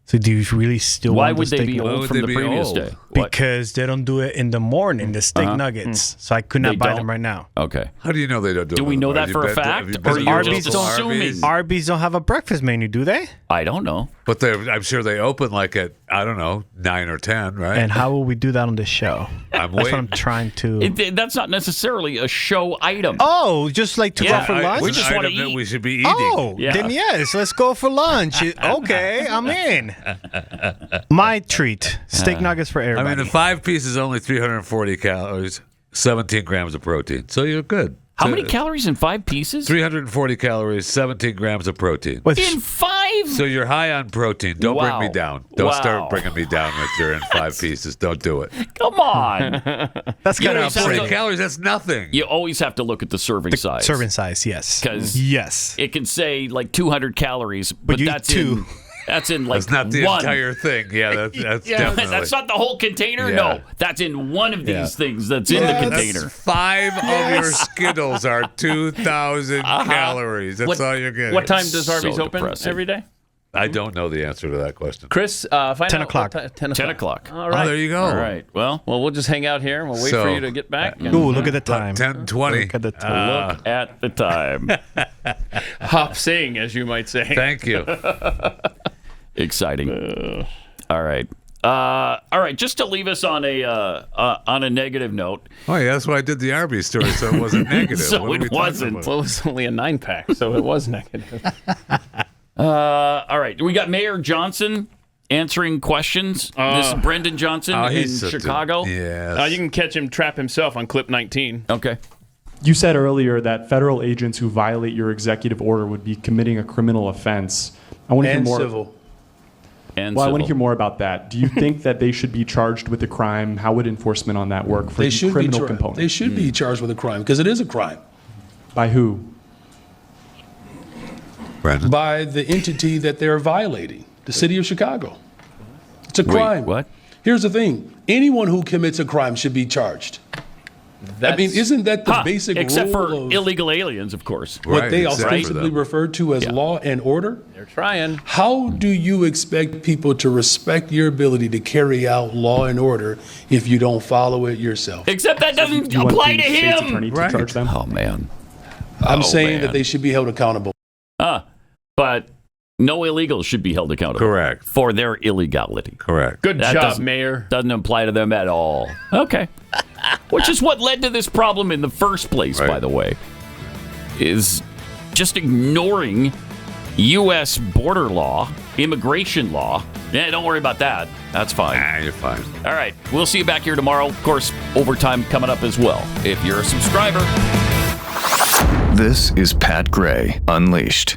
S11: So do you really still
S2: Why
S11: want
S2: would
S11: the
S2: they
S11: steak
S2: be
S11: nuggets?
S2: old from the previous day? What?
S11: Because they don't do it in the morning, the steak nuggets. So I could not
S2: They
S11: buy
S2: don't?
S11: them right now.
S2: Okay.
S3: How do you know they don't do it?
S2: Do we
S3: in the
S2: know that
S3: morning?
S2: for a
S3: Have you
S2: fact,
S3: been
S2: or
S3: to
S2: you're
S11: Arby's
S2: just
S11: don't-
S2: assuming?
S11: Arby's don't have a breakfast menu, do they?
S2: I don't know.
S3: But I'm sure they open like at, 9 or 10, right?
S11: And how will we do that on this show?
S3: I'm
S11: That's what
S3: waiting.
S11: I'm trying to.
S2: That's not necessarily a show item.
S11: Oh, just like to go for lunch?
S2: we just want to
S3: that
S2: eat.
S3: we should be eating.
S11: Oh,
S2: Yeah.
S11: then yes, let's go for lunch. Okay, I'm in. My treat, steak nuggets for
S3: I
S11: everybody.
S3: mean, the 5-piece is only 340 calories, 17 grams of protein. So you're good.
S2: How many calories in 5 pieces?
S3: 340 calories, 17 grams of protein.
S11: With
S2: In 5 5?
S3: So you're high on protein. Don't
S2: Wow.
S3: bring me down. Don't
S2: Wow.
S3: start bringing me down with you're in 5 pieces. Don't do it.
S2: Come on.
S11: That's
S2: You
S11: kind of
S2: always have
S3: 40
S2: to-
S3: calories, that's nothing.
S2: You always have to look at the serving size.
S11: serving size. Yes.
S2: Because
S11: yes,
S2: it can say like 200 calories, but
S11: you
S2: that's
S11: eat 2.
S2: that's in like
S3: That's not the
S2: one.
S3: entire thing. Yeah, that's
S11: Yeah.
S3: definitely.
S2: That's not the whole container.
S3: Yeah.
S2: No, that's in one of these
S3: Yeah.
S2: things that's in the container.
S3: 5 of your Skittles are 2,000 calories. That's all you're getting.
S4: What time does Arby's open
S2: depressing.
S4: every day?
S3: I don't know the answer to that question.
S4: Chris, find
S11: 10
S4: out
S11: o'clock.
S4: what ti- 10 o'clock.
S2: 10 o'clock.
S4: All right.
S3: Oh, there you go.
S2: All right. Well,
S4: Well, we'll just hang out here. We'll wait
S3: So,
S4: for you to get back. and-
S11: Ooh, look at the time.
S3: 10:20.
S11: Look at the time.
S2: look at the time.
S4: Hop sing, as you might say.
S3: Thank you.
S2: Exciting. All right. All right. Just to leave us on a negative note.
S3: Oh, yeah, that's why I did the Arby story, so it wasn't negative.
S2: So
S3: What are we
S2: it
S3: talking
S2: wasn't.
S3: about?
S4: Well, it was only a 9-pack, so it was negative.
S2: All right. We got Mayor Johnson answering questions. This is Brendan Johnson in
S3: he's such a-
S2: Chicago.
S3: Yes.
S4: You can catch him trap himself on clip 19.
S2: Okay.
S10: You said earlier that federal agents who violate your executive order would be committing a criminal offense. I want to hear
S12: And
S10: more.
S12: civil.
S2: And
S10: Well, I want
S2: civil.
S10: to hear more about that. Do you think that they should be charged with a crime? How would enforcement on that work for
S12: They
S10: the
S12: should be
S10: criminal
S12: charged.
S10: component?
S12: They should be charged with a crime because it is a crime.
S10: By who?
S3: Brandon.
S12: By the entity that they're violating, the city of Chicago. It's a crime.
S2: what?
S12: Here's the thing: anyone who commits a crime should be charged. I mean, isn't that the basic
S2: Except
S12: rule
S2: for
S12: of
S2: illegal aliens, of course.
S12: what they
S3: except for
S12: ostensibly
S3: them.
S12: refer to as law and order?
S4: They're trying.
S12: How do you expect people to respect your ability to carry out law and order if you don't follow it yourself?
S2: Except that doesn't
S10: You want
S2: apply
S10: the
S2: to
S10: state's
S2: him.
S10: attorney to charge them?
S2: Oh, man.
S12: I'm
S2: Oh,
S12: saying
S2: man.
S12: that they should be held accountable.
S2: But no illegals should be held accountable.
S3: Correct.
S2: For their illegality.
S3: Correct.
S4: Good
S2: That
S4: job,
S2: doesn't-
S4: Mayor.
S2: Doesn't apply to them at all. Okay. Which is what led to this problem in the first place, by the way, is just ignoring U.S. border law, immigration law. Yeah, don't worry about that. That's fine.
S3: You're fine.
S2: All right. We'll see you back here tomorrow. Of course, overtime coming up as well, if you're a subscriber.
S9: This is Pat Gray Unleashed.